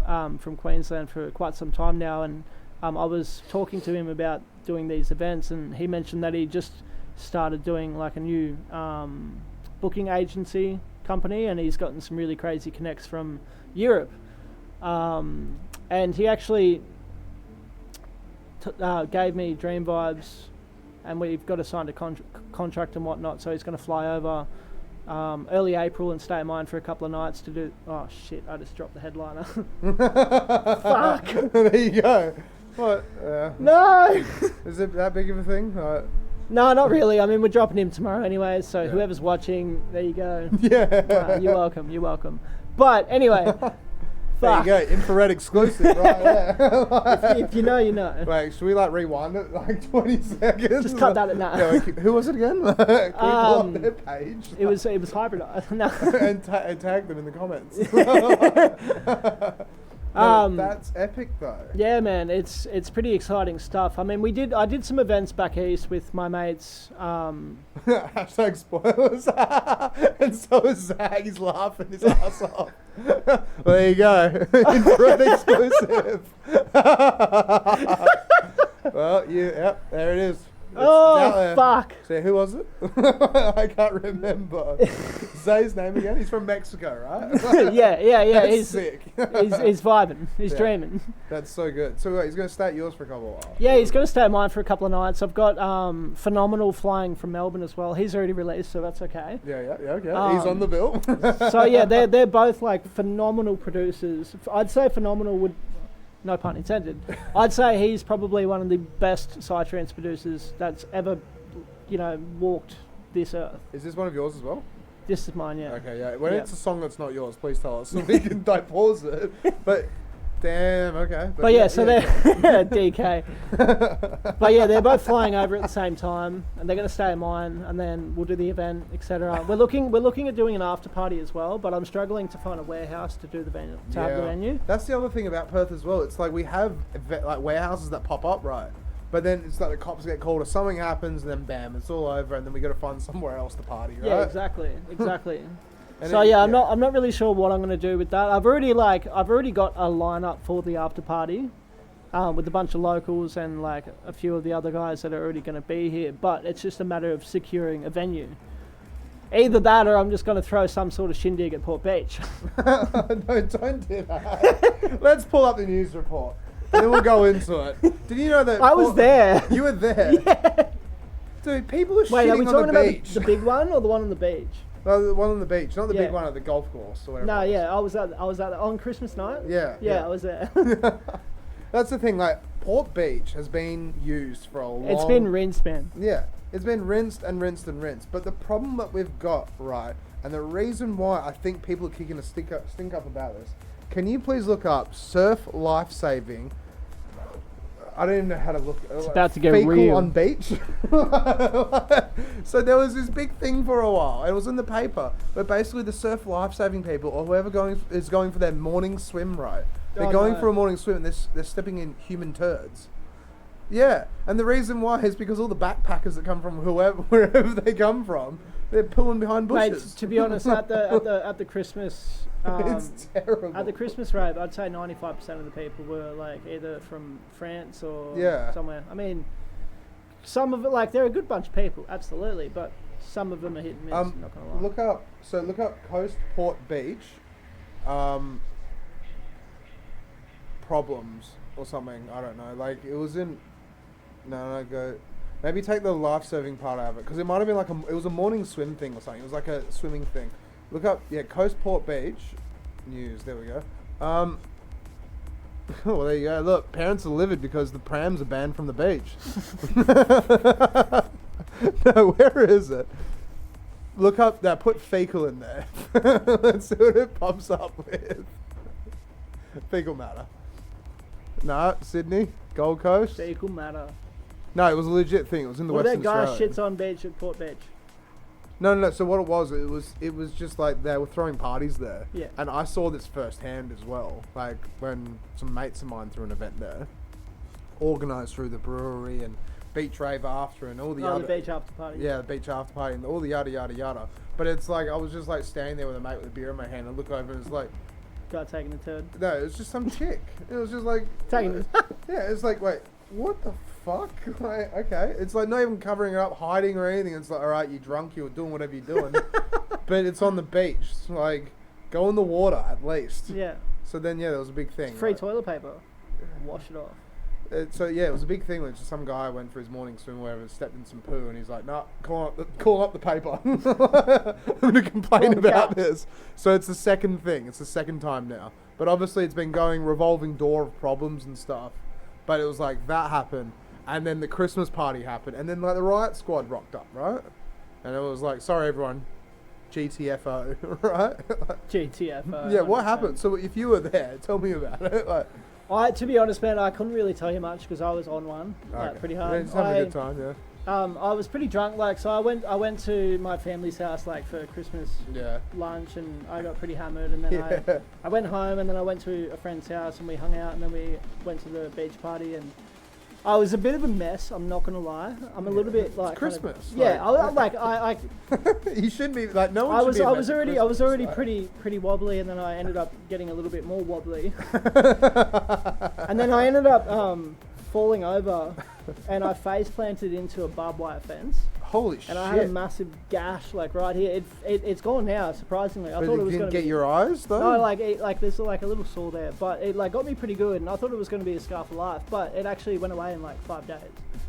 from Queensland for quite some time now, and I was talking to him about doing these events, and he mentioned that he just started doing like a new booking agency company, and he's gotten some really crazy connects from Europe, and he actually gave me Dreamvibes, and we've got to sign a contract and whatnot, so he's going to fly over early April and stay at mine for a couple of nights to do... Oh, shit, I just dropped the headliner. Fuck! There you go. What? No! Is it that big of a thing? No, not really. I mean, we're dropping him tomorrow anyway, so whoever's watching, there you go. Yeah. You're welcome. But anyway... There you go, Infra-Red exclusive right there. if you know, you know. Wait, should we like rewind it like 20 seconds? Just cut that at now. Yeah, who was it again? Can we pull up their page? It was hybrid. No. and tag them in the comments. That's epic though. Yeah, man, it's pretty exciting stuff. I mean, I did some events back east with my mates. Hashtag spoilers. And so is Zach. He's laughing his ass off. Well, there you go. Infra-Red exclusive. Well, there it is. Oh, fuck. So who was it? I can't remember. Say his name again. He's from Mexico, right? yeah. That's He's sick. he's vibing. He's dreaming. That's so good. So wait, he's going to stay at yours for a couple of hours. Yeah, he's going to stay at mine for a couple of nights. I've got Phenomenal flying from Melbourne as well. He's already released, so that's okay. Yeah, okay. He's on the bill. So yeah, they're both like phenomenal producers. I'd say Phenomenal would, no pun intended, I'd say he's probably one of the best psytrance producers that's ever, walked this earth. Is this one of yours as well? This is mine, yeah. Okay, yeah. When it's a song that's not yours, please tell us so we can pause it. But damn, okay. But yeah, so they're DK. But yeah, they're both flying over at the same time, and they're going to stay at mine, and then we'll do the event, etc. We're looking at doing an after party as well, but I'm struggling to find a warehouse to do the venue. Have the venue. That's the other thing about Perth as well. It's like we have like warehouses that pop up, right? But then it's like the cops get called or something happens, and then bam, it's all over, and then we got to find somewhere else to party, right? Yeah, exactly. So yeah, I'm not really sure what I'm going to do with that. I've already got a lineup for the after party, with a bunch of locals and like a few of the other guys that are already going to be here. But it's just a matter of securing a venue. Either that, or I'm just going to throw some sort of shindig at Port Beach. No, don't do that. Let's pull up the news report, and then we'll go into it. Did you know that I was there? You were there. Yeah. Dude, people are Wait, shitting are we on talking the about beach. the big one or the one on the beach? No, the one on the beach, not the big one at the golf course or whatever. No, yeah, I was at on Christmas night. Yeah. I was there. That's the thing. Like Port Beach has been used for a long. It's been rinsed, man. Yeah, it's been rinsed and rinsed and rinsed. But the problem that we've got, right, and the reason why I think people are kicking a stink up about this. Can you please look up surf life saving? I don't even know how to look. It's about to get fecal real. on beach. So there was this big thing for a while. It was in the paper, but basically the surf life-saving people or whoever is going for their morning swim, right? They're going for a morning swim and they're stepping in human turds. Yeah, and the reason why is because all the backpackers that come from wherever they come from, they're pulling behind bushes. Mate, to be honest, at the Christmas. It's terrible. At the Christmas rave, I'd say 95% of the people were like either from France or somewhere. I mean, some of it, like, they're a good bunch of people, absolutely, but some of them are hit and miss. Not gonna lie. Look up Coast Port Beach, problems or something. I don't know. Like it was in. Go. Maybe take the life-saving part out of it because it might have been like it was a morning swim thing or something. It was like a swimming thing. Look up, Coast Port Beach news. There we go. Well, there you go. Look, parents are livid because the prams are banned from the beach. No, where is it? Look up that. Put fecal in there. Let's see what it pops up with. Fecal matter. No, Sydney, Gold Coast. Fecal matter. No, it was a legit thing. It was in the Western Australia. That guy shits on beach at Port Beach. No. So what it was just like they were throwing parties there. Yeah. And I saw this firsthand as well. Like when some mates of mine threw an event there, organised through the brewery and beach rave after and all the other. The beach after party. Yeah, the beach after party and all the yada yada yada. But it's like I was just like standing there with a mate with a beer in my hand and look over and it's like. Guy taking a turd. No, it was just some chick. It was just like taking. Yeah, it's like wait, what the fuck? Like, okay, it's like not even covering it up, hiding or anything. It's like, all right, you're drunk, you're doing whatever you're doing, but it's on the beach. It's like, go in the water at least. Yeah. So then, there was a big thing. It's free toilet paper. Wash it off. It was a big thing. Like, just some guy went for his morning swim, whatever, stepped in some poo, and he's like, "Nah, call up the paper. I'm gonna complain about this." So it's the second thing. It's the second time now. But obviously, it's been going revolving door of problems and stuff. But it was like that happened. And then the Christmas party happened. And then like the riot squad rocked up, right? And it was like, sorry everyone, GTFO, right? GTFO. Yeah, what happened? So if you were there, tell me about it. Like, to be honest, man, I couldn't really tell you much because I was on one, pretty hard. Just having a good time, yeah. I was pretty drunk, like, so I went to my family's house, like, for Christmas lunch, and I got pretty hammered, and then I went home, and then I went to a friend's house, and we hung out, and then we went to the beach party, and I was a bit of a mess, I'm not gonna lie. I'm a little bit like it's Christmas. I you shouldn't be like no one. I was already pretty wobbly, and then I ended up getting a little bit more wobbly, and then I ended up falling over, and I face planted into a barbed wire fence. Holy shit! And I had a massive gash like right here. It's gone now, surprisingly. I thought it was didn't going to get your eyes though. No, like there's like a little sore there, but it like got me pretty good, and I thought it was going to be a scar for life, but it actually went away in like 5 days.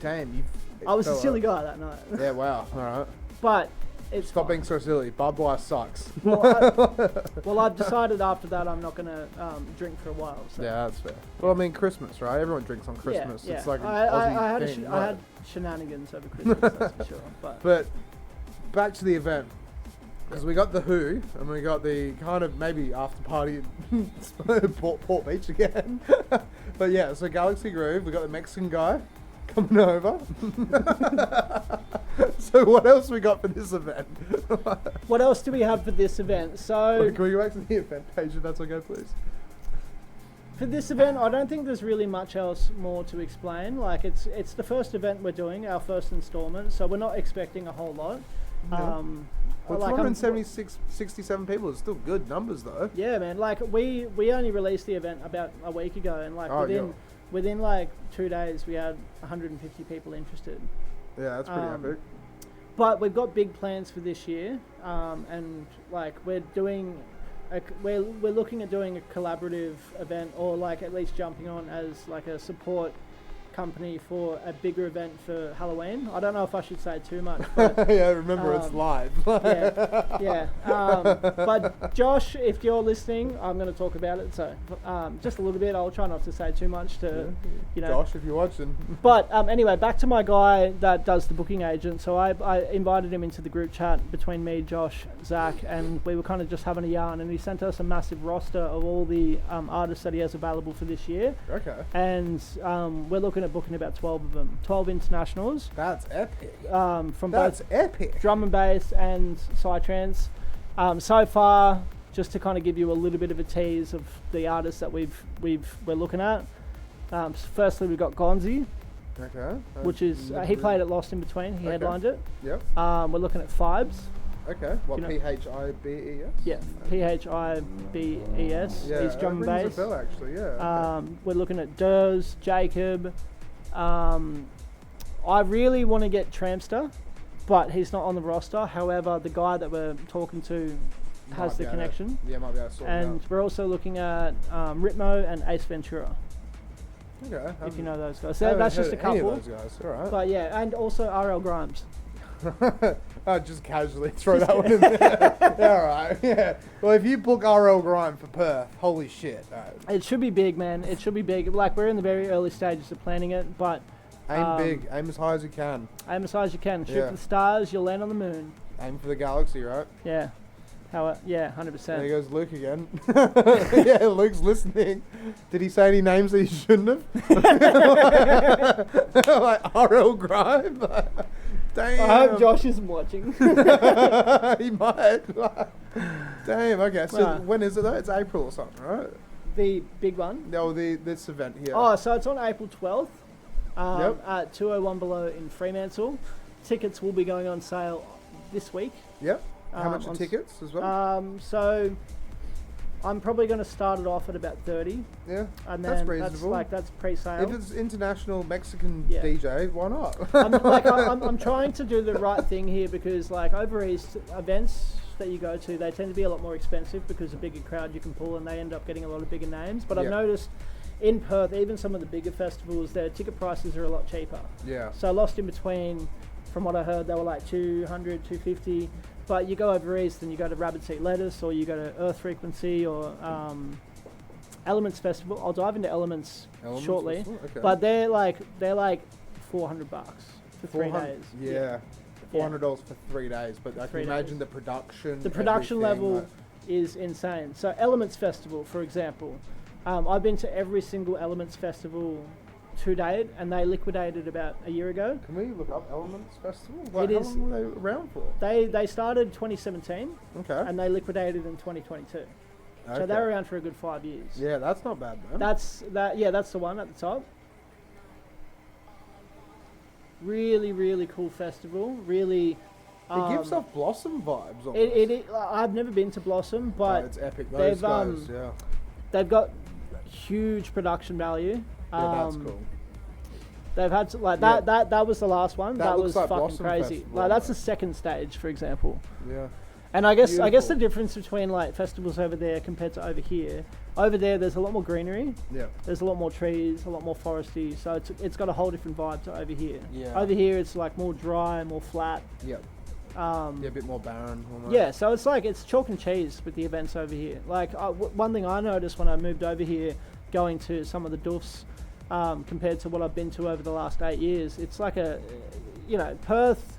Damn, I was a silly guy that night. Yeah, wow. All right. But it's Stop fine. being so silly. Barbed wire sucks. Well, I've decided after that I'm not going to drink for a while. So. Yeah, that's fair. Well, I mean, Christmas, right? Everyone drinks on Christmas. Yeah, yeah. It's like an I Aussie had thing, I had shenanigans over Christmas, that's for sure. But back to the event. Because we got the Who, and we got the kind of maybe after party at Port Beach again. But yeah, so Galaxy Groove, we got the Mexican guy coming over. So what else we got for this event? What else do we have for this event? So Can we go back to the event page if that's okay, please? for this event, I don't think there's really much else more to explain. Like it's the first event we're doing, our first installment, so we're not expecting a whole lot. No. Well, like 67 people is still good numbers though. Yeah, man. Like we only released the event about a week ago, and like within like 2 days we had 150 people interested. Yeah, that's pretty epic. But we've got big plans for this year, and like we're looking at doing a collaborative event, or like at least jumping on as like a support company for a bigger event for Halloween. I don't know if I should say too much, but yeah, remember it's live. yeah. But Josh, if you're listening, I'm going to talk about it. So just a little bit. I'll try not to say too much to, Josh, if you're watching. But anyway, back to my guy that does the booking agent. So I invited him into the group chat between me, Josh, Zach, and we were kind of just having a yarn. And he sent us a massive roster of all the artists that he has available for this year. Okay. And we're looking at booking about 12 of them, 12 internationals. That's epic. From That's both epic. drum and bass and psytrance. So far, just to kind of give you a little bit of a tease of the artists that we're looking at. Firstly, we've got Gonzi, Okay. which is he played at Lost in Between. He headlined it. Yep. We're looking at Fibes. Okay. What, You know- Phibes? Yeah, Phibes. Yeah, He's drum and that rings bass. a bell, actually, yeah. We're looking at Durs, Jacob. I really want to get Trampster, but he's not on the roster. However, the guy that we're talking to has the connection. Might be able to sort it And we're also looking at Ritmo and Ace Ventura, out. Okay. if you know those guys. I So haven't that's just a heard of any couple. of those guys. All right. But yeah, and also RL Grimes. Just casually throw that one in there. Yeah, all right. Yeah. Well, if you book RL Grime for Perth, holy shit. It should be big, man. It should be big. Like, we're in the very early stages of planning it, but Aim big. Aim as high as you can. aim as high as you can. Shoot Yeah. for the stars, you'll land on the moon. Aim for the galaxy, right? Yeah. Yeah, 100%. There goes Luke again. Yeah, Luke's listening. Did he say any names that he shouldn't have? Like RL Grime? Damn. I hope Josh isn't watching. He might. Damn, okay. So Wow. when is it though? It's April or something, right? The big one. No, this event here. Oh, so it's on April 12th Yep. at 201 Below in Fremantle. Tickets will be going on sale this week. Yep. How much on are s- tickets as well? So I'm probably going to start it off at about 30, Yeah. and That's then reasonable. that's pre-sale. If it's international Mexican Yeah. DJ, why not? I'm trying to do the right thing here, because like over East, events that you go to, they tend to be a lot more expensive because the bigger crowd you can pull, and they end up getting a lot of bigger names. But I've Yeah. noticed in Perth, even some of the bigger festivals, their ticket prices are a lot cheaper. Yeah. So Lost in Between, from what I heard, they were like 200, 250. But you go over East and you go to Rabbit Seat Lettuce, or you go to Earth Frequency, or Elements Festival. I'll dive into Elements shortly. Okay. But they're like $400 for 3 days. Yeah. $400 for 3 days, but I can 3 imagine days. the production. The production everything, level like- is insane. So Elements Festival, for example, I've been to every single Elements Festival to date, and they liquidated about a year ago. Can we look up Elements Festival? Like, It how is- long were they around for? They started 2017, Okay. and they liquidated in 2022. So they were around for a good 5 years. Yeah, that's not bad, man. That's the one at the top. Really, really cool festival. Really. It gives off Blossom vibes. Almost. I've never been to Blossom, but it's epic. they've, Those guys, yeah. they've got huge production value. Yeah, that's cool. They've had to, like that was the last one. That was like fucking Blossom crazy. Festival, Like that's right? the second stage, for example. Yeah. And I guess Beautiful. the difference between like festivals over there compared to over here. Over there, there's a lot more greenery. Yeah. There's a lot more trees, a lot more foresty. So it's got a whole different vibe to over here. Yeah. Over here, it's like more dry, more flat. Yeah. Yeah, a bit more barren. Almost. Yeah, so it's like it's chalk and cheese with the events over here. Like one thing I noticed when I moved over here, going to some of the doofs, compared to what I've been to over the last 8 years, it's like Perth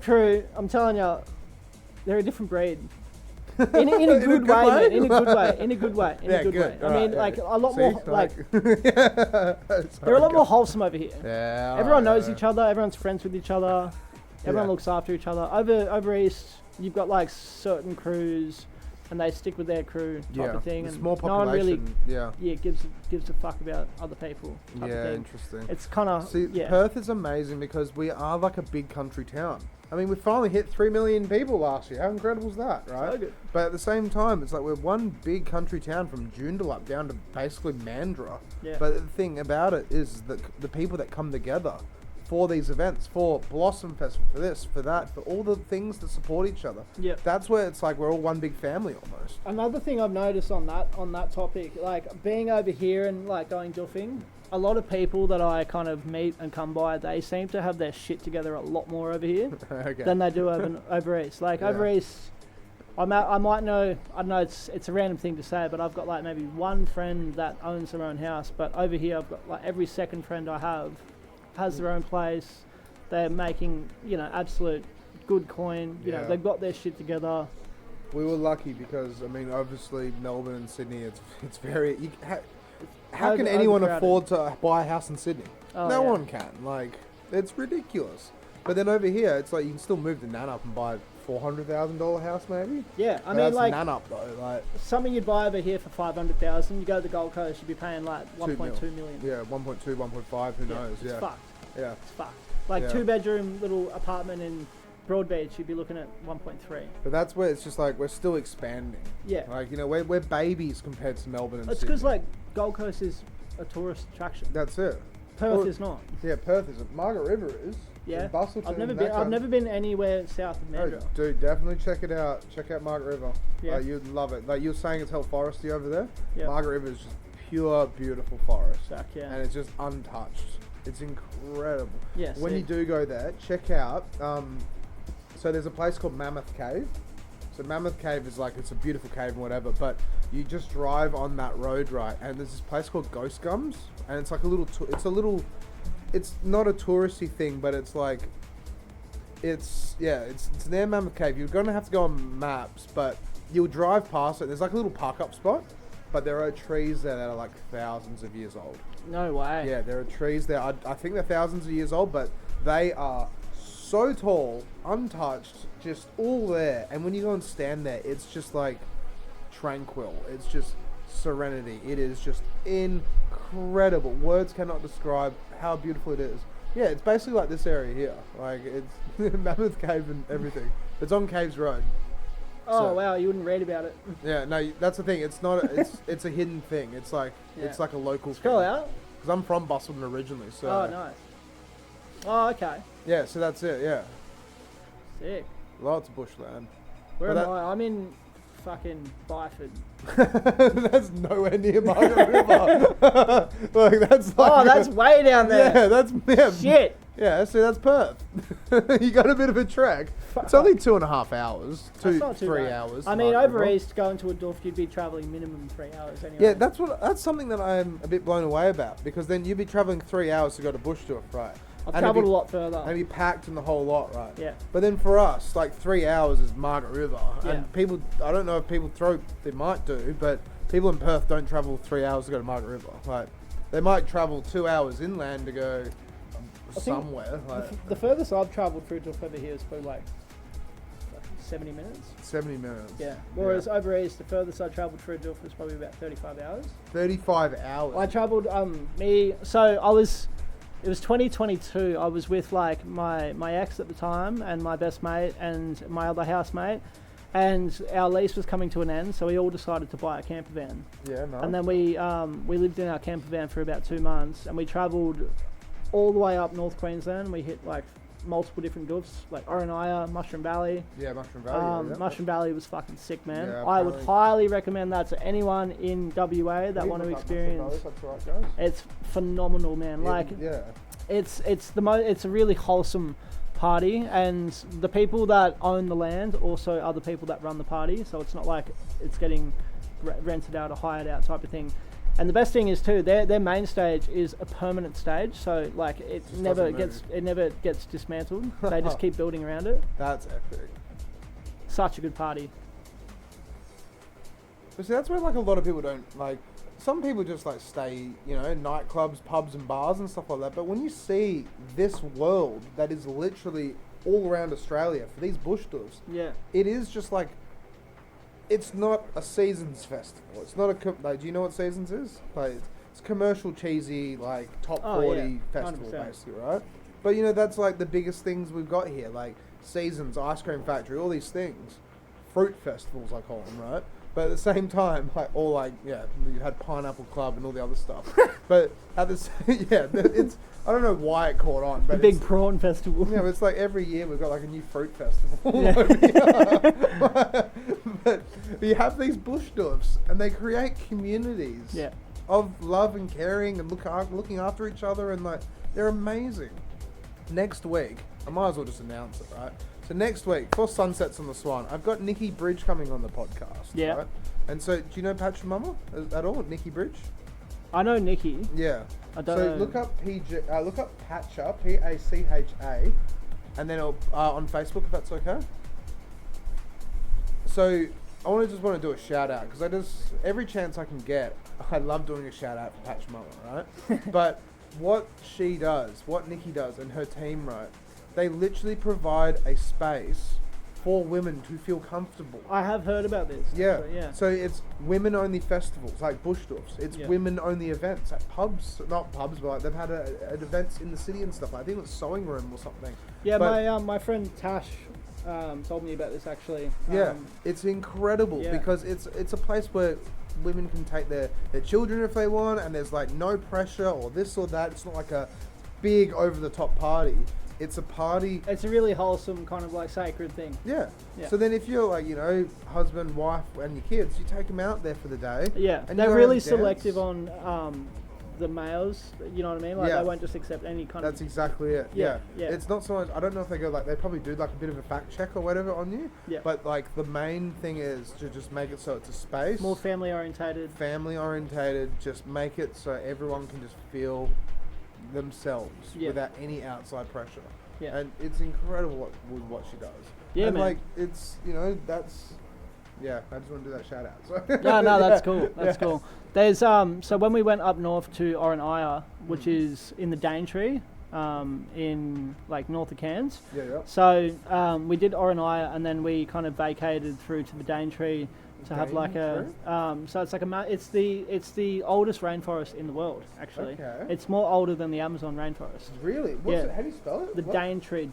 crew. I'm telling you, they're a different breed. In a good way, man. In a good way. In a good way. In a good way. I mean, like a lot more like they're a lot more wholesome over here. Yeah. Everyone knows each other. Everyone's friends with each other. Everyone looks after each other. Over east, you've got like certain crews, and they stick with their crew type of thing. It's and more no one really, population. gives a fuck about other people. Type of thing. Interesting. It's kind of Perth is amazing because we are like a big country town. I mean, we finally hit 3 million people last year. How incredible is that, right? So good. But at the same time, it's like we're one big country town from Joondalup down to basically Mandurah. Yeah. But the thing about it is that the people that come together for these events, for Blossom Festival, for this, for that, for all the things that support each other. Yep. That's where it's like we're all one big family almost. Another thing I've noticed on that topic, like being over here and like going doofing, a lot of people that I kind of meet and come by, they seem to have their shit together a lot more over here than they do over east. Like over east, I might know, I don't know, it's a random thing to say, but I've got like maybe one friend that owns their own house, but over here I've got like every second friend I have has their own place. They're making, absolute good coin. You know, they've got their shit together. We were lucky because, I mean, obviously Melbourne and Sydney, it's very... How can anyone afford to buy a house in Sydney? No one can. Like, it's ridiculous. But then over here, it's like you can still move to Nannup and buy a $400,000 house, maybe. Yeah, I mean, that's like Nannup though. Like something you'd buy over here for 500,000. You go to the Gold Coast, you'd be paying like 1.2 million. Yeah, 1.2, 1.5. Who knows? It's fucked. Yeah, it's fucked. Like 2-bedroom little apartment in Broadbeach, you'd be looking at 1.3. But that's where it's just like we're still expanding. Yeah. Like we're babies compared to Melbourne and It's Sydney. because like Gold Coast is a tourist attraction. That's it. Perth is not. Yeah, Perth isn't. Margaret River is. Yeah. Bustleton, I've never been anywhere south of Mandurah. Oh, dude, definitely check it out. Check out Margaret River. Yeah. You'd love it. Like you were saying, it's hell foresty over there. Yeah. Margaret River is just pure, beautiful forest. Fuck yeah. And it's just untouched. It's incredible. Yeah. When you do go there, check out. So there's a place called Mammoth Cave. So Mammoth Cave is like, it's a beautiful cave and whatever, but you just drive on that road, right? And there's this place called Ghost Gums, and it's like a little. It's not a touristy thing, but it's like, it's near Mammoth Cave. You're gonna have to go on maps, but you'll drive past it. There's like a little park up spot, but there are trees there that are like thousands of years old. No way. Yeah, there are trees there. I think they're thousands of years old, but they are so tall, untouched, just all there. And when you go and stand there, it's just like tranquil. It's just serenity. It is just incredible. Words cannot describe how beautiful it is. Yeah, it's basically like this area here. Like it's Mammoth Cave and everything. It's on Caves Road. Oh wow, you wouldn't read about it. Yeah, no, that's the thing. It's not. It's a hidden thing. It's like it's like a local. Scroll out. Because I'm from Bustleton originally, so. Oh nice. Oh okay. Yeah, so that's it. Yeah. Sick. Lots of bushland. Where am I? I'm in fucking Byford. That's nowhere near Margaret River. Like that's like. Oh, that's way down there. Yeah, that's Shit. Yeah, so that's Perth. You got a bit of a trek. It's only 2.5 hours, 3 hours. I mean, over east, going to a doof, you'd be travelling minimum 3 hours anyway. Yeah, that's something that I'm a bit blown away about, because then you'd be travelling 3 hours to go to bush doof, right? I've travelled a lot further. And be packed in the whole lot, right? Yeah. But then for us, like 3 hours is Margaret River. Yeah. And people, I don't know if people they might do, but people in Perth don't travel 3 hours to go to Margaret River. Like, they might travel 2 hours inland to go somewhere. Like, the furthest I've travelled through doof over here is probably like 70 minutes. 70 minutes. Yeah. Whereas over east, the furthest I travelled through doof was probably about 35 hours. 35 hours? I travelled, it was 2022. I was with like my ex at the time and my best mate and my other housemate, and our lease was coming to an end, so we all decided to buy a camper van. Yeah, nice. And then we lived in our camper van for about 2 months, and we travelled all the way up North Queensland. We hit like multiple different doofs, like Oronaya, Mushroom Valley. Yeah, Mushroom Valley. Yeah. Mushroom Valley was fucking sick, man. Yeah, I would highly recommend that to anyone in WA that want to experience. That's right, guys. It's phenomenal, man. Like, it's a really wholesome party, and the people that own the land also are the people that run the party. So it's not like it's getting rented out or hired out type of thing. And the best thing is too, their main stage is a permanent stage, so like it never gets dismantled. They just keep building around it. That's epic. Such a good party. But see, that's where like a lot of people don't like. Some people just like stay, you know, nightclubs, pubs, and bars and stuff like that. But when you see this world that is literally all around Australia for these bush doors, it is just like. It's not a Seasons festival. It's not like. Do you know what Seasons is? Like, it's commercial, cheesy, like top 40 festival, 100%. Basically, right? But you know, that's like the biggest things we've got here, like Seasons, Ice Cream Factory, all these things, fruit festivals, I call them, right? But at the same time, like all like you had Pineapple Club and all the other stuff. But at the it's. I don't know why it caught on, but the big prawn festival. Yeah, it's like every year we've got like a new fruit festival. But you have these bush doofs, and they create communities of love and caring and looking after each other, and like they're amazing. Next week, I might as well just announce it, right? So next week, for Sunsets on the Swan, I've got Nikki Bridge coming on the podcast. Yeah. Right? And so, do you know Patch Mama at all? Nikki Bridge? I know Nikki. Yeah. I don't know. Look up Patcha, Pacha, and then on Facebook if that's okay. So I just want to do a shout out because every chance I can get, I love doing a shout out for Patch Mama, right? But what she does, what Nikki does, and her team, right? They literally provide a space for women to feel comfortable. I have heard about this. Yeah. So it's women-only festivals, like Bush Doofs. It's women-only events at pubs, not pubs, but like they've had events in the city and stuff. I think it was Sewing Room or something. Yeah, but my friend Tash told me about this actually. It's incredible because it's a place where women can take their children if they want, and there's like no pressure or this or that. It's not like a big over-the-top party. It's a party. It's a really wholesome kind of like sacred thing. Yeah. So then if you're like, you know, husband, wife and your kids, you take them out there for the day. Yeah. And they're really selective on the males, you know what I mean? Like they won't just accept any kind That's exactly it. Yeah. It's not so much, I don't know if they go like, they probably do like a bit of a fact check or whatever on you. Yeah. But like the main thing is to just make it so it's a space. More family orientated, just make it so everyone can just feel themselves without any outside pressure. Yeah. And it's incredible what she does. Yeah, and man. Like it's, you know, that's I just want to do that shout out. So no, that's cool. That's cool. There's so when we went up north to Oronaya, which is in the Daintree, in like north of Cairns. So we did Oronaya and then we kind of vacated through to the Daintree to have like a so it's like it's the oldest rainforest in the world actually. Okay. It's more older than the Amazon rainforest. Really? What's it? How do you spell it? The Daintree,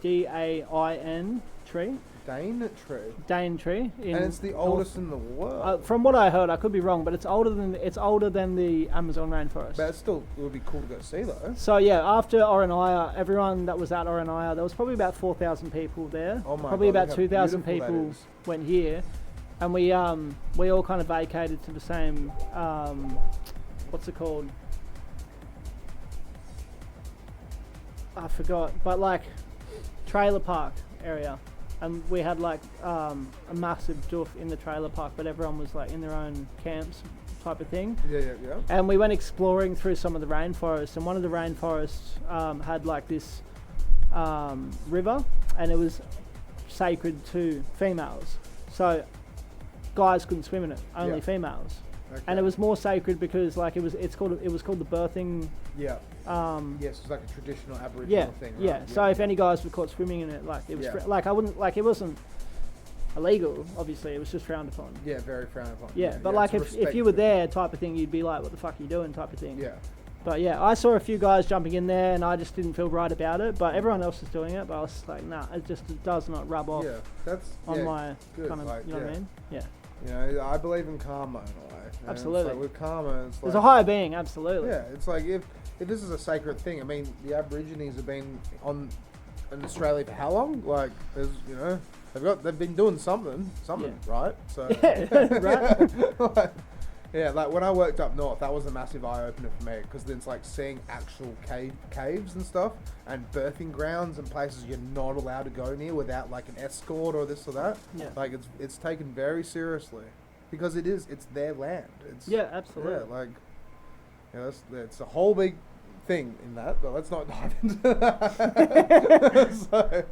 Dain tree. Daintree. And it's the oldest in the world. From what I heard, I could be wrong, but it's older than the Amazon rainforest. But it would be cool to go see though. So after Oronaya, everyone that was at Oronaya, there was probably about 4,000 people there. Oh my probably God, about 2,000 people went here. And we all kind of vacated to the same, what's it called? I forgot, but like trailer park area. And we had like a massive doof in the trailer park, but everyone was like in their own camps type of thing. Yeah. And we went exploring through some of the rainforests, and one of the rainforests had like this river, and it was sacred to females. So guys couldn't swim in it, only females. Okay. And it was more sacred because like it was called the birthing. Yeah. Yes, it's like a traditional Aboriginal thing. Right? Yeah. So if any guys were caught swimming in it, like it was like I wouldn't like it wasn't illegal. Obviously, it was just frowned upon. Yeah, very frowned upon. Yeah, but like if you were there, type of thing, you'd be like, "What the fuck are you doing?" type of thing. Yeah. But I saw a few guys jumping in there, and I just didn't feel right about it. But everyone else was doing it, but I was like, "Nah, it does not rub off." Yeah, that's on my kind of, like, you know what I mean? Yeah. You know, I believe in karma in a way. Absolutely. Like with karma, it's like... There's a higher being, absolutely. Yeah, it's like if if this is a sacred thing, I mean, the Aborigines have been in Australia for how long? Like, there's, you know, they've been doing something, right? So, right. Like when I worked up north, that was a massive eye opener for me, because then it's like seeing actual caves and stuff, and birthing grounds and places you're not allowed to go near without like an escort or this or that. Yeah. Like it's taken very seriously, because it's their land. Absolutely. Yeah, like, you know, it's a whole big thing in that, but let's not dive into that.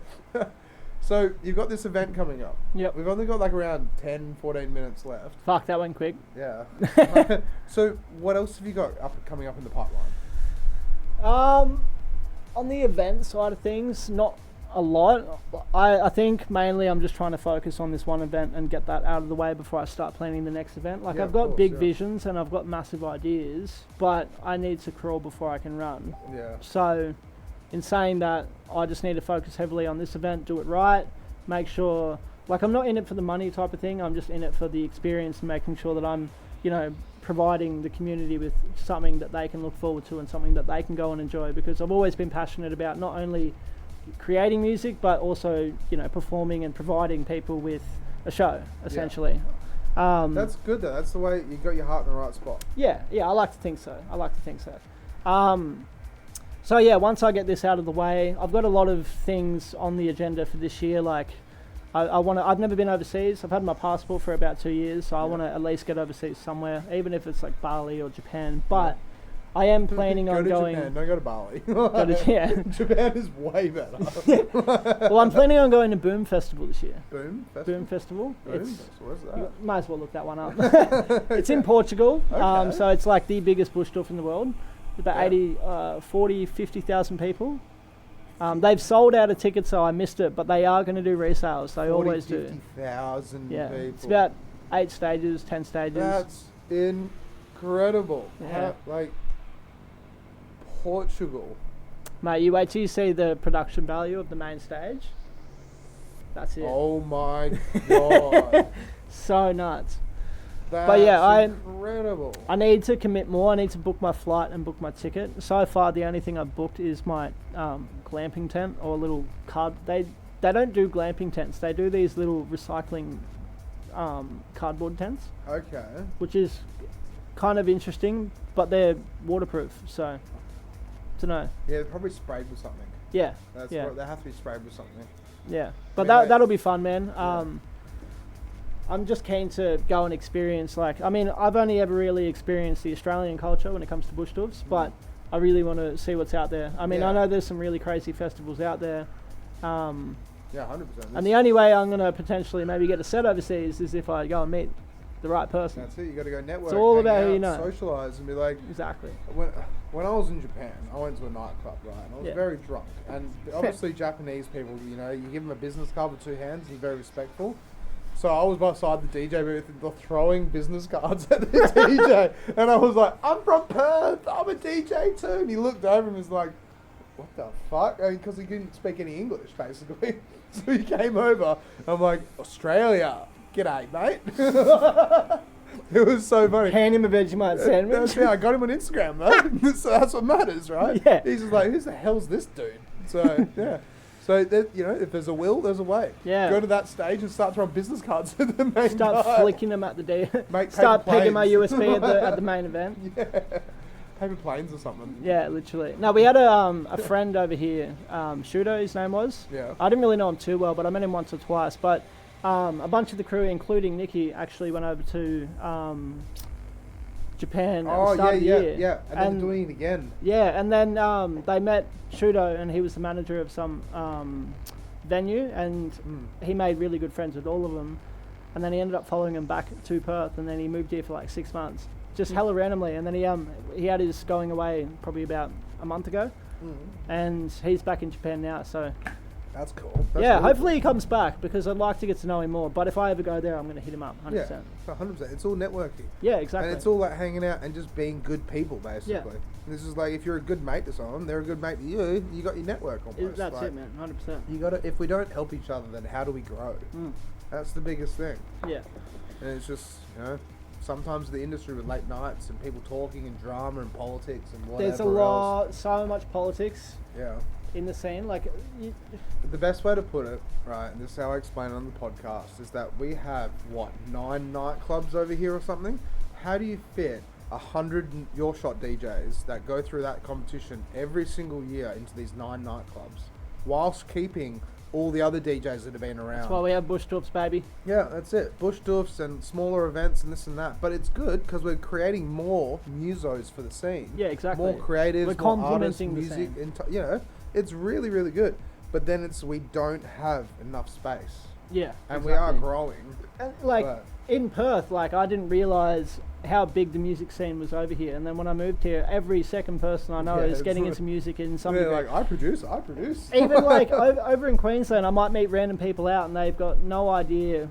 So you've got this event coming up. Yep. We've only got like around 10, 14 minutes left. Fuck, that went quick. Yeah. So what else have you got coming up in the pipeline? On the event side of things, not a lot. I think mainly I'm just trying to focus on this one event and get that out of the way before I start planning the next event. Like, I've got big visions and I've got massive ideas, but I need to crawl before I can run. Yeah. So in saying that, I just need to focus heavily on this event, do it right, make sure, like, I'm not in it for the money type of thing, I'm just in it for the experience and making sure that I'm, you know, providing the community with something that they can look forward to and something that they can go and enjoy, because I've always been passionate about not only creating music but also, you know, performing and providing people with a show, essentially. That's good though, that's the way you got your heart in the right spot. Yeah, I like to think so. So yeah, once I get this out of the way, I've got a lot of things on the agenda for this year. Like, I've never been overseas. I've had my passport for about 2 years, so I want to at least get overseas somewhere, even if it's like Bali or Japan. But I am planning on going. Japan. Don't go to Bali. Japan is way better. Well, I'm planning on going to Boom Festival this year. Boom Festival. Where's that? You might as well look that one up. It's in Portugal. Okay. So it's like the biggest bush doof in the world. About 50,000 people. They've sold out of tickets, so I missed it, but they are going to do resales. They always do. 50,000 people. It's about 8 stages, 10 stages. That's incredible. Yeah. Like, Portugal. Mate, you wait till you see the production value of the main stage. That's it. Oh my god. So nuts. That's incredible. I need to commit more. I need to book my flight and book my ticket. So far, the only thing I've booked is my glamping tent or a little card. They don't do glamping tents. They do these little recycling cardboard tents. Okay. Which is kind of interesting, but they're waterproof. So, don't know. Yeah, they're probably sprayed with something. Yeah. They have to be sprayed with something. Yeah, but that'll be fun, man. I'm just keen to go and experience, like, I mean, I've only ever really experienced the Australian culture when it comes to bush doofs, but I really want to see what's out there. I mean, I know there's some really crazy festivals out there. Yeah, 100%. And the only way I'm going to potentially maybe get a set overseas is if I go and meet the right person. That's it, you got to go network. It's all about who you know. Socialise and be like... Exactly. When I was in Japan, I went to a nightclub, right, and I was very drunk. And obviously Japanese people, you know, you give them a business card with 2 hands, you're very respectful. So I was beside the DJ booth and they're throwing business cards at the DJ. And I was like, I'm from Perth, I'm a DJ too. And he looked over and was like, what the fuck? Because he couldn't speak any English, basically. So he came over. I'm like, Australia, g'day, mate. It was so funny. Hand him a Vegemite sandwich. I got him on Instagram, though. So that's what matters, right? Yeah. He's just like, who the hell's this dude? So, yeah. So, you know, if there's a will, there's a way. Yeah. Go to that stage and start throwing business cards at the main Start guy. flicking them at the Start pegging my USB at the main event. Yeah. Paper planes or something. Yeah, literally. No, we had a friend over here, Shooter, his name was. Yeah. I didn't really know him too well, but I met him once or twice. But a bunch of the crew, including Nikki, actually went over to Japan at the start of the year. Yeah, and they're doing it again. Yeah, and then they met Shudo, and he was the manager of some venue, and he made really good friends with all of them. And then he ended up following them back to Perth, and then he moved here for like 6 months, just hella randomly. And then he had his going away probably about a month ago, and he's back in Japan now. So that's cool. That's yeah, really hopefully cool. He comes back, because I'd like to get to know him more. But if I ever go there, I'm going to hit him up 100%. Yeah, 100%. It's all networking. Yeah, exactly. And it's all like hanging out and just being good people, basically. Yeah. And this is like, if you're a good mate to someone, they're a good mate to you. You got your network almost. That's like, it, man. 100%. You got to. If we don't help each other, then how do we grow? That's the biggest thing. Yeah. And it's just, you know, sometimes the industry with late nights and people talking and drama and politics and whatever There's a lot, so much politics Yeah. in the scene. Like, The best way to put it, right, and this is how I explain it on the podcast, is that we have, 9 nightclubs over here or something? How do you fit 100 Your Shot DJs that go through that competition every single year into these 9 nightclubs, whilst keeping all the other DJs that have been around? that's why we have bush tops, baby. Yeah, that's it. Bush doofs and smaller events and this and that. But it's good because we're creating more musos for the scene. Yeah, exactly. More creatives, We're more artists, complementing the music. scene. It's really, really good. But then we don't have enough space. Yeah, And we are exactly. growing. And, but- in Perth, I didn't realise how big the music scene was over here. And then when I moved here, every second person I know Yeah, is it's getting like- into music in some Yeah, degree. I produce. Even over in Queensland, I might meet random people out and they've got no idea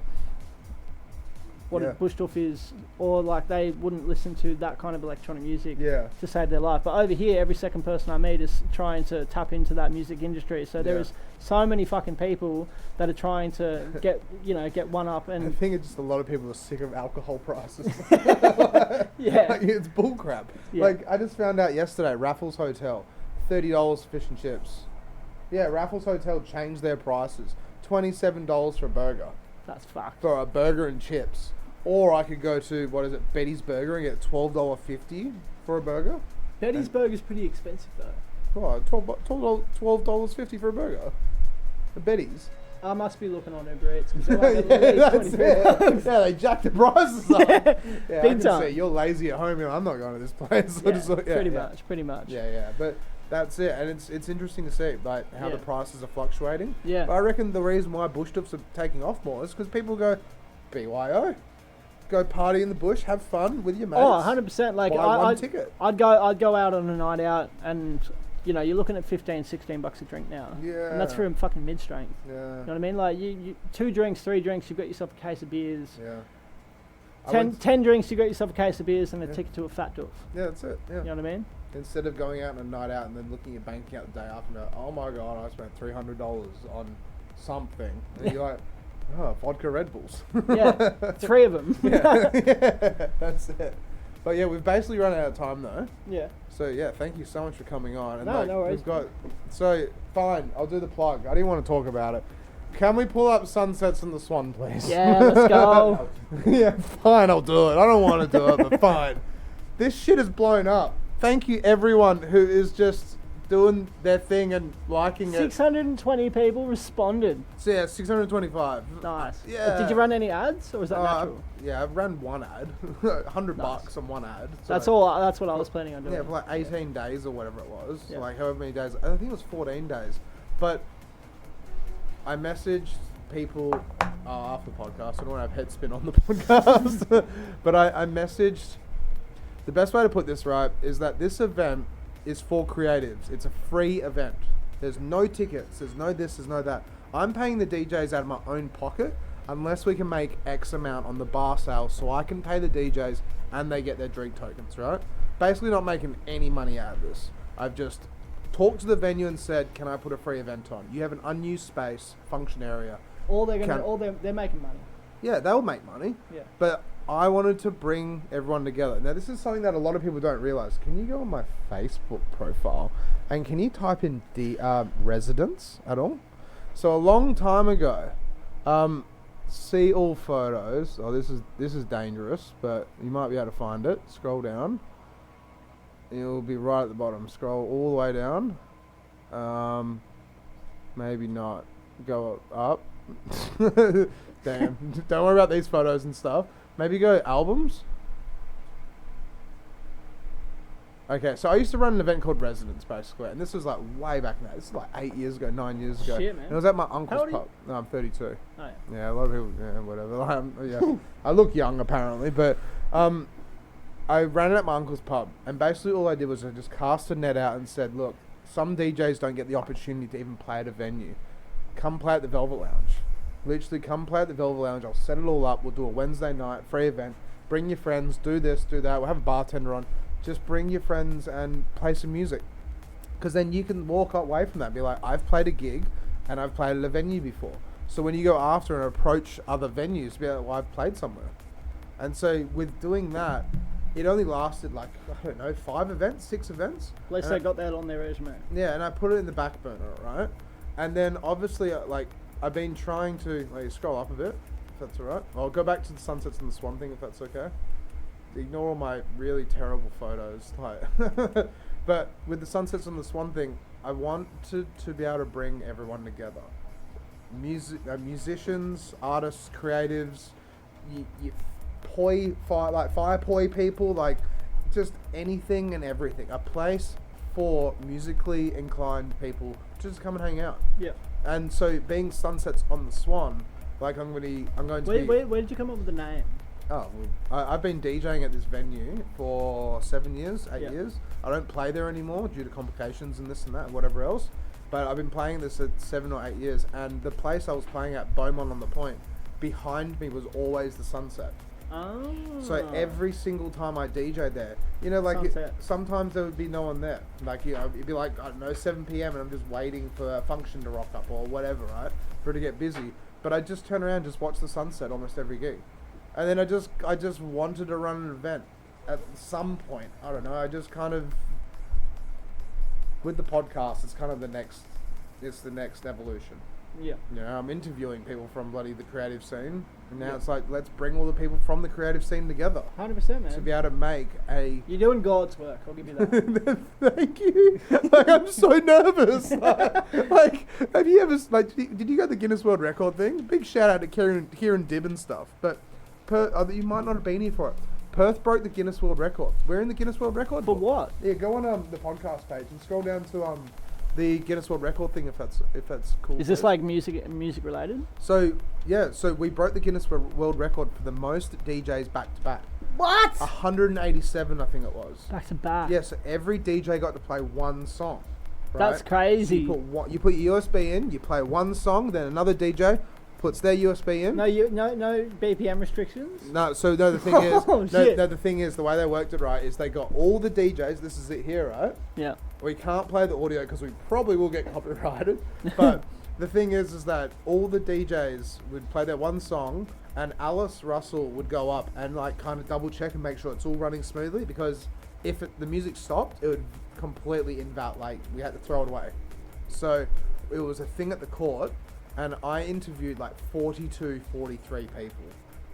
what Yeah. a bush doof is, or they wouldn't listen to that kind of electronic music Yeah. to save their life. But over here, every second person I meet is trying to tap into that music industry. So there Yeah. is so many fucking people that are trying to get one up. I And think it's just a lot of people are sick of alcohol prices. yeah, It's bullcrap. Yeah. I just found out yesterday, Raffles Hotel, $30 fish and chips. Yeah, Raffles Hotel changed their prices. $27 for a burger. that's fucked. For a burger and chips. Or I could go to, Betty's Burger and get $12.50 for a burger. Betty's Burger's pretty expensive though. Oh, $12.50 for a burger. At Betty's. I must be looking on Uber Eats because Yeah, that's it. Yeah, they jacked the prices up. Yeah, I Big can time. see you're lazy at home. I'm not going to this place. Yeah, pretty much. Yeah. But that's it, and it's interesting to see how the Yeah. prices are fluctuating. Yeah. But I reckon the reason why bush tips are taking off more is because people go BYO, go party in the bush, have fun with your mates. Oh, 100%. Buy one ticket. I'd go out on a night out, and you're looking at $15-16 a drink now. Yeah. And that's for a fucking mid strength. Yeah. You know what I mean? You 2 drinks, 3 drinks, you've got yourself a case of beers. Yeah. 10 drinks, you've got yourself a case of beers and a ticket to a fat doof. Yeah, that's it. Yeah. You know what I mean? Instead of going out on a night out and then looking at banking out the day after, and oh my god, I spent $300 on something. And you're like, oh, vodka Red Bulls. Yeah, 3 of them. Yeah, that's it. But yeah, we've basically run out of time though. Yeah. So yeah, thank you so much for coming on. And No worries. We've got, so fine, I'll do the plug. I didn't want to talk about it. Can we pull up Sunsets in the Swan, please? Yeah, let's go. Yeah, fine, I'll do it. I don't want to do it, but fine. This shit has blown up. Thank you everyone who is just doing their thing and liking it. 620 people responded. So yeah, 625. Nice. Yeah. Did you run any ads, or was that natural? Yeah, I've ran one ad. $100 on one ad. So That's all. That's what I was planning on doing. Yeah, for 18 days or whatever it was. Yeah. However many days. I think it was 14 days. But I messaged people after the podcast. I don't want to have head spin on the podcast. But I messaged. The best way to put this right is that this event is for creatives. It's a free event. There's no tickets. There's no this. There's no that. I'm paying the DJs out of my own pocket unless we can make X amount on the bar sales so I can pay the DJs and they get their drink tokens, right? Basically not making any money out of this. I've just talked to the venue and said, can I put a free event on? You have an unused space, function area. They're making money. Yeah, they'll make money. Yeah. But I wanted to bring everyone together. Now, this is something that a lot of people don't realize. Can you go on my Facebook profile and can you type in residence at all? So a long time ago, see all photos. Oh, this is dangerous, but you might be able to find it. Scroll down. It'll be right at the bottom. Scroll all the way down. Maybe not. Go up. Damn. Don't worry about these photos and stuff. Maybe go albums. Okay, so I used to run an event called Residence, basically, and this was way back now. This is 8 years ago, 9 years ago. Shit, man. And it was at my How uncle's old are you? pub. No, I'm 32. Oh, yeah. Yeah, a lot of people, whatever. Yeah, I look young apparently, but I ran it at my uncle's pub, and basically all I did was I just cast a net out and said, look, some DJs don't get the opportunity to even play at a venue. Come play at the Velvet Lounge. Literally, come play at the Velvet Lounge. I'll set it all up. We'll do a Wednesday night free event. Bring your friends. Do this, do that. We'll have a bartender on. Just bring your friends and play some music. Because then you can walk away from that and be like, I've played a gig and I've played at a venue before. So when you go after and approach other venues, be like, well, I've played somewhere. And so with doing that, it only lasted like, I don't know, 5 events, 6 events. At least they got that on their resume. Yeah, and I put it in the back burner, right? And then obviously, like, I've been trying to, like, scroll up a bit, if that's all right. I'll go back to the sunsets and the swan thing, if that's okay. Ignore all my really terrible photos, like. But with the sunsets and the swan thing, I want to be able to bring everyone together. Musicians, artists, creatives, fire poi people, like just anything and everything. A place for musically inclined people to just come and hang out. Yeah. And so being sunsets on the Swan, like I'm going to Where did you come up with the name? Oh, well, I've been DJing at this venue for 7 years, 8 years. I don't play there anymore due to complications and this and that and whatever else. But I've been playing this at 7 or 8 years, and the place I was playing at, Beaumont on the Point, behind me was always the sunset. Oh. So every single time I DJ'd there, you know, like sometimes there would be no one there. Like, you know, it'd be like, I don't know, 7 p.m. and I'm just waiting for a function to rock up or whatever, right? For it to get busy. But I just turn around and just watch the sunset almost every gig. And then I just wanted to run an event at some point. I don't know. I just kind of, with the podcast, it's kind of the next evolution. Yeah. You know, I'm interviewing people from bloody the creative scene, and now it's like, let's bring all the people from the creative scene together. 100%, man. To be able to make a... You're doing God's work, I'll give you that. Thank you. Like, I'm so nervous. Like, have you ever, like, did you go to the Guinness World Record thing? Big shout out to Kieran Dibb and stuff, but you might not have been here for it. Perth broke the Guinness World Record. We're in the Guinness World Record. For what? Yeah, go on the podcast page and scroll down to the Guinness World Record thing if that's cool. Is this like music related? So yeah, so we broke the Guinness World Record for the most DJs back to back. What? 187, I think it was. Back to back. Yeah, so every DJ got to play one song. Right? That's crazy. So you put your USB in, you play one song, then another DJ puts their USB in. No BPM restrictions. No, so no. The thing is, shit. The thing is, the way they worked it right is they got all the DJs. This is it here, right? Yeah. We can't play the audio because we probably will get copyrighted. But the thing is that all the DJs would play their one song, and Alice Russell would go up and like kind of double check and make sure it's all running smoothly. Because if the music stopped, it would completely invalidate. Like we had to throw it away. So it was a thing at the court. And I interviewed like 43 people.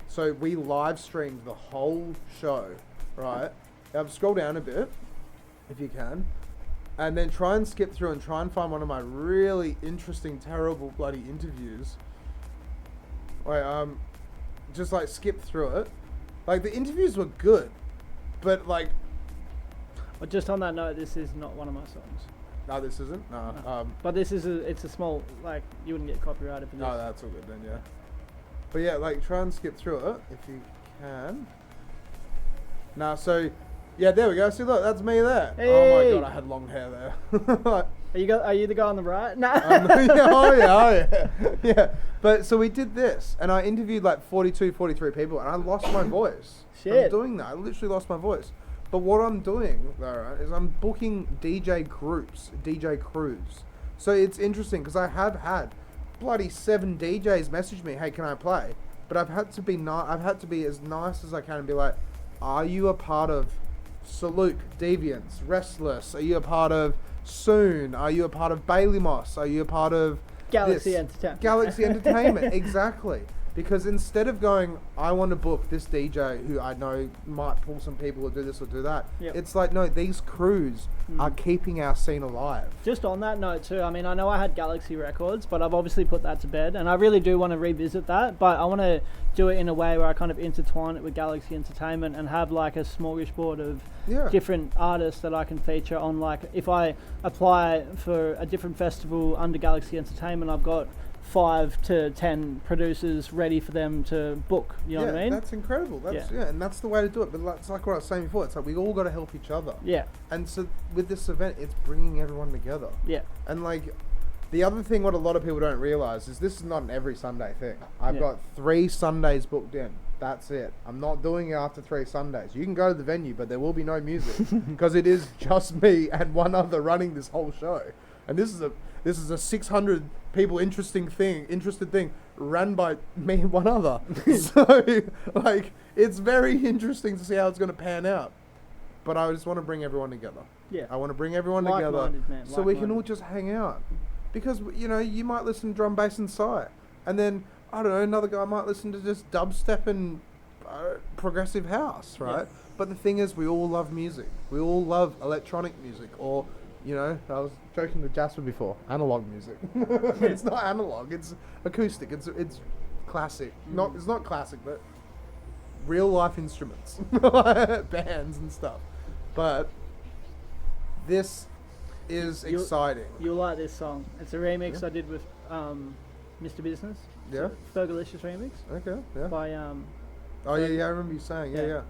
So we live streamed the whole show, right? Scroll down a bit, if you can. And then try and skip through and try and find one of my really interesting, terrible bloody interviews. Wait, just like skip through it. Like the interviews were good, but like... Well, just on that note, this is not one of my songs. No, this isn't. No. But this is it's a small, like, you wouldn't get copyrighted for this. No, that's all good then, yeah. But yeah, like, try and skip through it if you can. So, yeah, there we go. See, look, that's me there. Hey. Oh my god, I had long hair there. Are you the guy on the right? No. Oh yeah. Yeah. But so we did this, and I interviewed like 43 people, and I lost my voice. Shit. I'm doing that. I literally lost my voice. But what I'm doing, though, right, is I'm booking DJ groups, DJ crews. So it's interesting because I have had bloody 7 DJs message me, "Hey, can I play?" But I've had to be as nice as I can and be like, "Are you a part of Saluk, Deviants, Restless? Are you a part of Soon? Are you a part of Bailey Moss? Are you a part of Galaxy Entertainment?" Galaxy Entertainment, exactly. Because instead of going, I want to book this DJ who I know might pull some people or do this or do that, it's like, no, these crews are keeping our scene alive. Just on that note too, I mean, I know I had Galaxy Records, but I've obviously put that to bed, and I really do want to revisit that, but I want to do it in a way where I kind of intertwine it with Galaxy Entertainment and have like a smorgasbord of different artists that I can feature on. Like, if I apply for a different festival under Galaxy Entertainment, I've got 5 to 10 producers ready for them to book. You know what I mean? That's incredible. And that's the way to do it. But it's like what I was saying before. It's like we all got to help each other. Yeah. And so with this event, it's bringing everyone together. Yeah. And like the other thing, what a lot of people don't realize is this is not an every Sunday thing. I've got 3 Sundays booked in. That's it. I'm not doing it after 3 Sundays. You can go to the venue, but there will be no music because it is just me and one other running this whole show. and this is a 600 people interested thing run by me and one other. So like it's very interesting to see how it's going to pan out. But I just want to bring everyone together. Yeah. I want to bring everyone together so we can all just hang out. Because, you know, you might listen to drum, bass, and psy. And then, I don't know, another guy might listen to just dubstep and progressive house, right? Yeah. But the thing is, we all love music. We all love electronic music. Or, you know, I was joking with Jasper before, analog music. It's not analog, it's acoustic. It's classic. It's not classic, but real life instruments. Bands and stuff. But this is exciting. You'll like this song. It's a remix I did with Mr. Business. Yeah. Fergalicious remix. Okay. Yeah. By Oh yeah, I remember you saying. Yeah.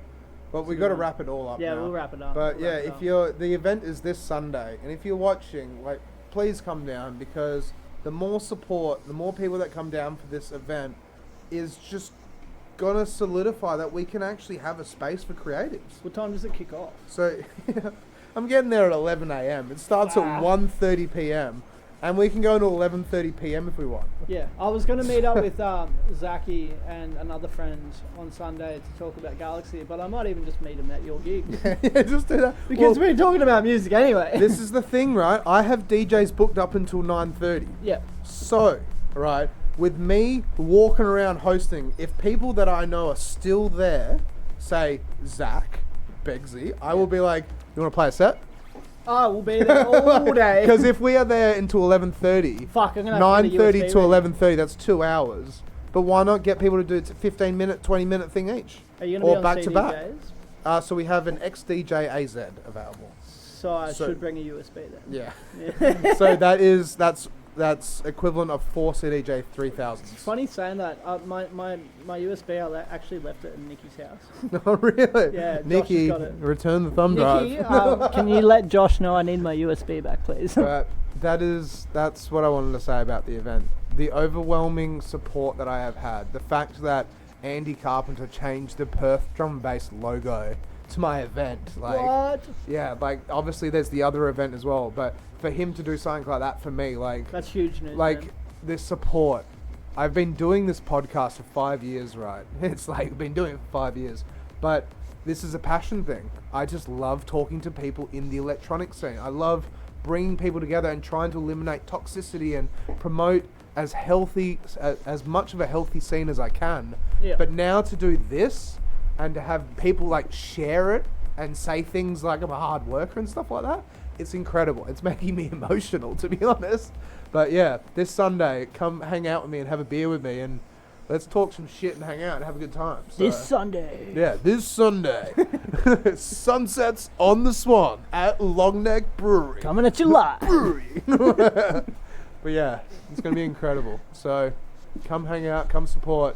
But we got to wrap it all up. Yeah, now. we'll wrap it up. But the event is this Sunday, and if you're watching, like, please come down, because the more support, the more people that come down for this event is just gonna solidify that we can actually have a space for creatives. What time does it kick off? So I'm getting there at 11 a.m. It starts at 1:30 p.m. and we can go until 11:30 p.m. if we want. Yeah, I was going to meet up with Zaki and another friend on Sunday to talk about Galaxy, but I might even just meet him at your gig. Yeah, just do that. Because we're talking about music anyway. This is the thing, right? I have DJs booked up until 9:30. Yeah. So, right, with me walking around hosting, if people that I know are still there, say Zach, Begsy, I will be like, you want to play a set? Oh, we'll be there all day. Because if we are there until 11:30, 9:30 to 11:30, that's 2 hours. But why not get people to do it 15-minute, 20-minute thing each? Are you going to be on back CDJs? to back? So we have an XDJ AZ available. So I should bring a USB then. Yeah. So that's equivalent of 4 CDJ 3000s. It's funny saying that. My USB, I actually left it in Nikki's house. Oh, really? Yeah, Nikki, Josh has got it. return the thumb Nikki, drive. Can you let Josh know I need my USB back, please? But that's what I wanted to say about the event. The overwhelming support that I have had. The fact that Andy Carpenter changed the Perth drum and bass logo to my event. Like, what? Yeah, like, obviously there's the other event as well, but for him to do something like that for me, like... That's huge news, like, man. this support. I've been doing this podcast for 5 years, right? It's like, I've been doing it for 5 years. But this is a passion thing. I just love talking to people in the electronic scene. I love bringing people together and trying to eliminate toxicity and promote as healthy, as much of a healthy scene as I can. Yeah. But now to do this and to have people like share it and say things like I'm a hard worker and stuff like that, it's incredible. It's making me emotional, to be honest. But yeah, this Sunday, come hang out with me and have a beer with me and let's talk some shit and hang out and have a good time. So, this Sunday. Yeah, this Sunday. Sunsets on the Swan at Longneck Brewery. Coming at you live. Brewery. But yeah, it's going to be incredible. So come hang out, come support.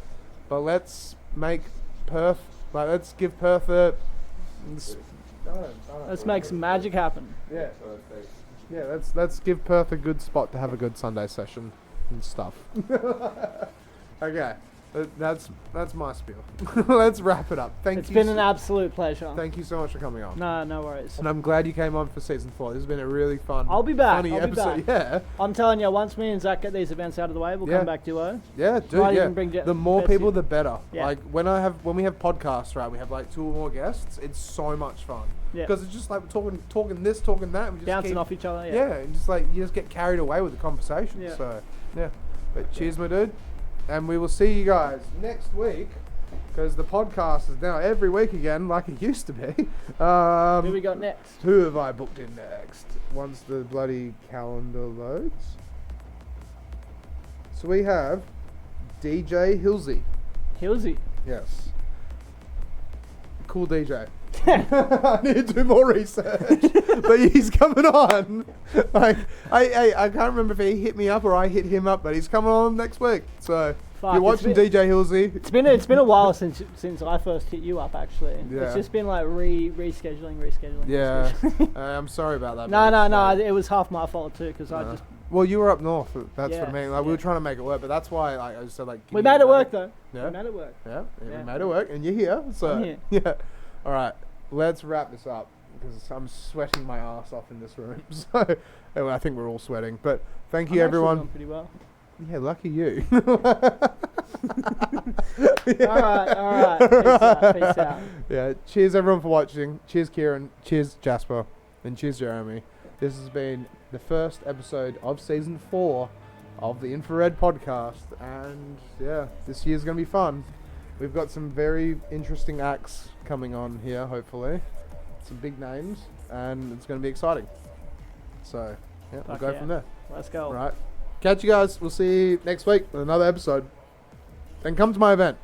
But let's make Perth, like, let's give Perth a... Let's make some magic happen. Yeah. Yeah, let's give Perth a good spot to have a good Sunday session and stuff. Okay, that's my spiel. Let's wrap it up. It's been an absolute pleasure. Thank you so much for coming on. No worries. And I'm glad you came on for season 4. This has been a really fun, I'll be back. funny I'll be episode. back. Yeah. I'm telling you, once me and Zach get these events out of the way, we'll come back duo. Yeah, dude. Might Yeah. even bring The more Betsy. people, the better. Yeah. Like when we have podcasts, right? We have like 2 or more guests. It's so much fun. Yeah. Because it's just like we're talking this, talking that, and we just Bouncing keep, off each other. Yeah, and just like you just get carried away with the conversation. Yeah. So yeah. But cheers, my dude. And we will see you guys next week. Because the podcast is now every week again, like it used to be. Who we got next? Who have I booked in next? Once the bloody calendar loads. So we have DJ Hilsey. Hilsey. Yes. Cool DJ. I need to do more research. But he's coming on. Like I can't remember if he hit me up or I hit him up, but he's coming on next week. So if you're watching DJ Hilsey. It's been a while since I first hit you up, actually. Yeah. It's just been like rescheduling. Yeah. I'm sorry about that. No. It was half my fault too, because I just... Well, you were up north. That's Yeah, what I mean. Like we were trying to make it work, but that's why like, I just said like. We made it work though. Yeah. We made it work. Yeah. Yeah. We made it work, and you're here. So I'm here. yeah. All right. Let's wrap this up. because I'm sweating my ass off in this room. So anyway, I think we're all sweating. But thank you, I'm everyone. doing pretty well. Yeah, lucky you. Alright. Peace out. Yeah, cheers everyone for watching. Cheers Kieran, cheers Jasper, and cheers Jeremy. This has been the first episode of season 4 of the Infra-Red podcast, and yeah, this year's gonna be fun. We've got some very interesting acts coming on here, hopefully. Some big names, and it's gonna be exciting. So yeah, we'll go from there. Let's go. Right. Catch you guys. We'll see you next week with another episode. And come to my event.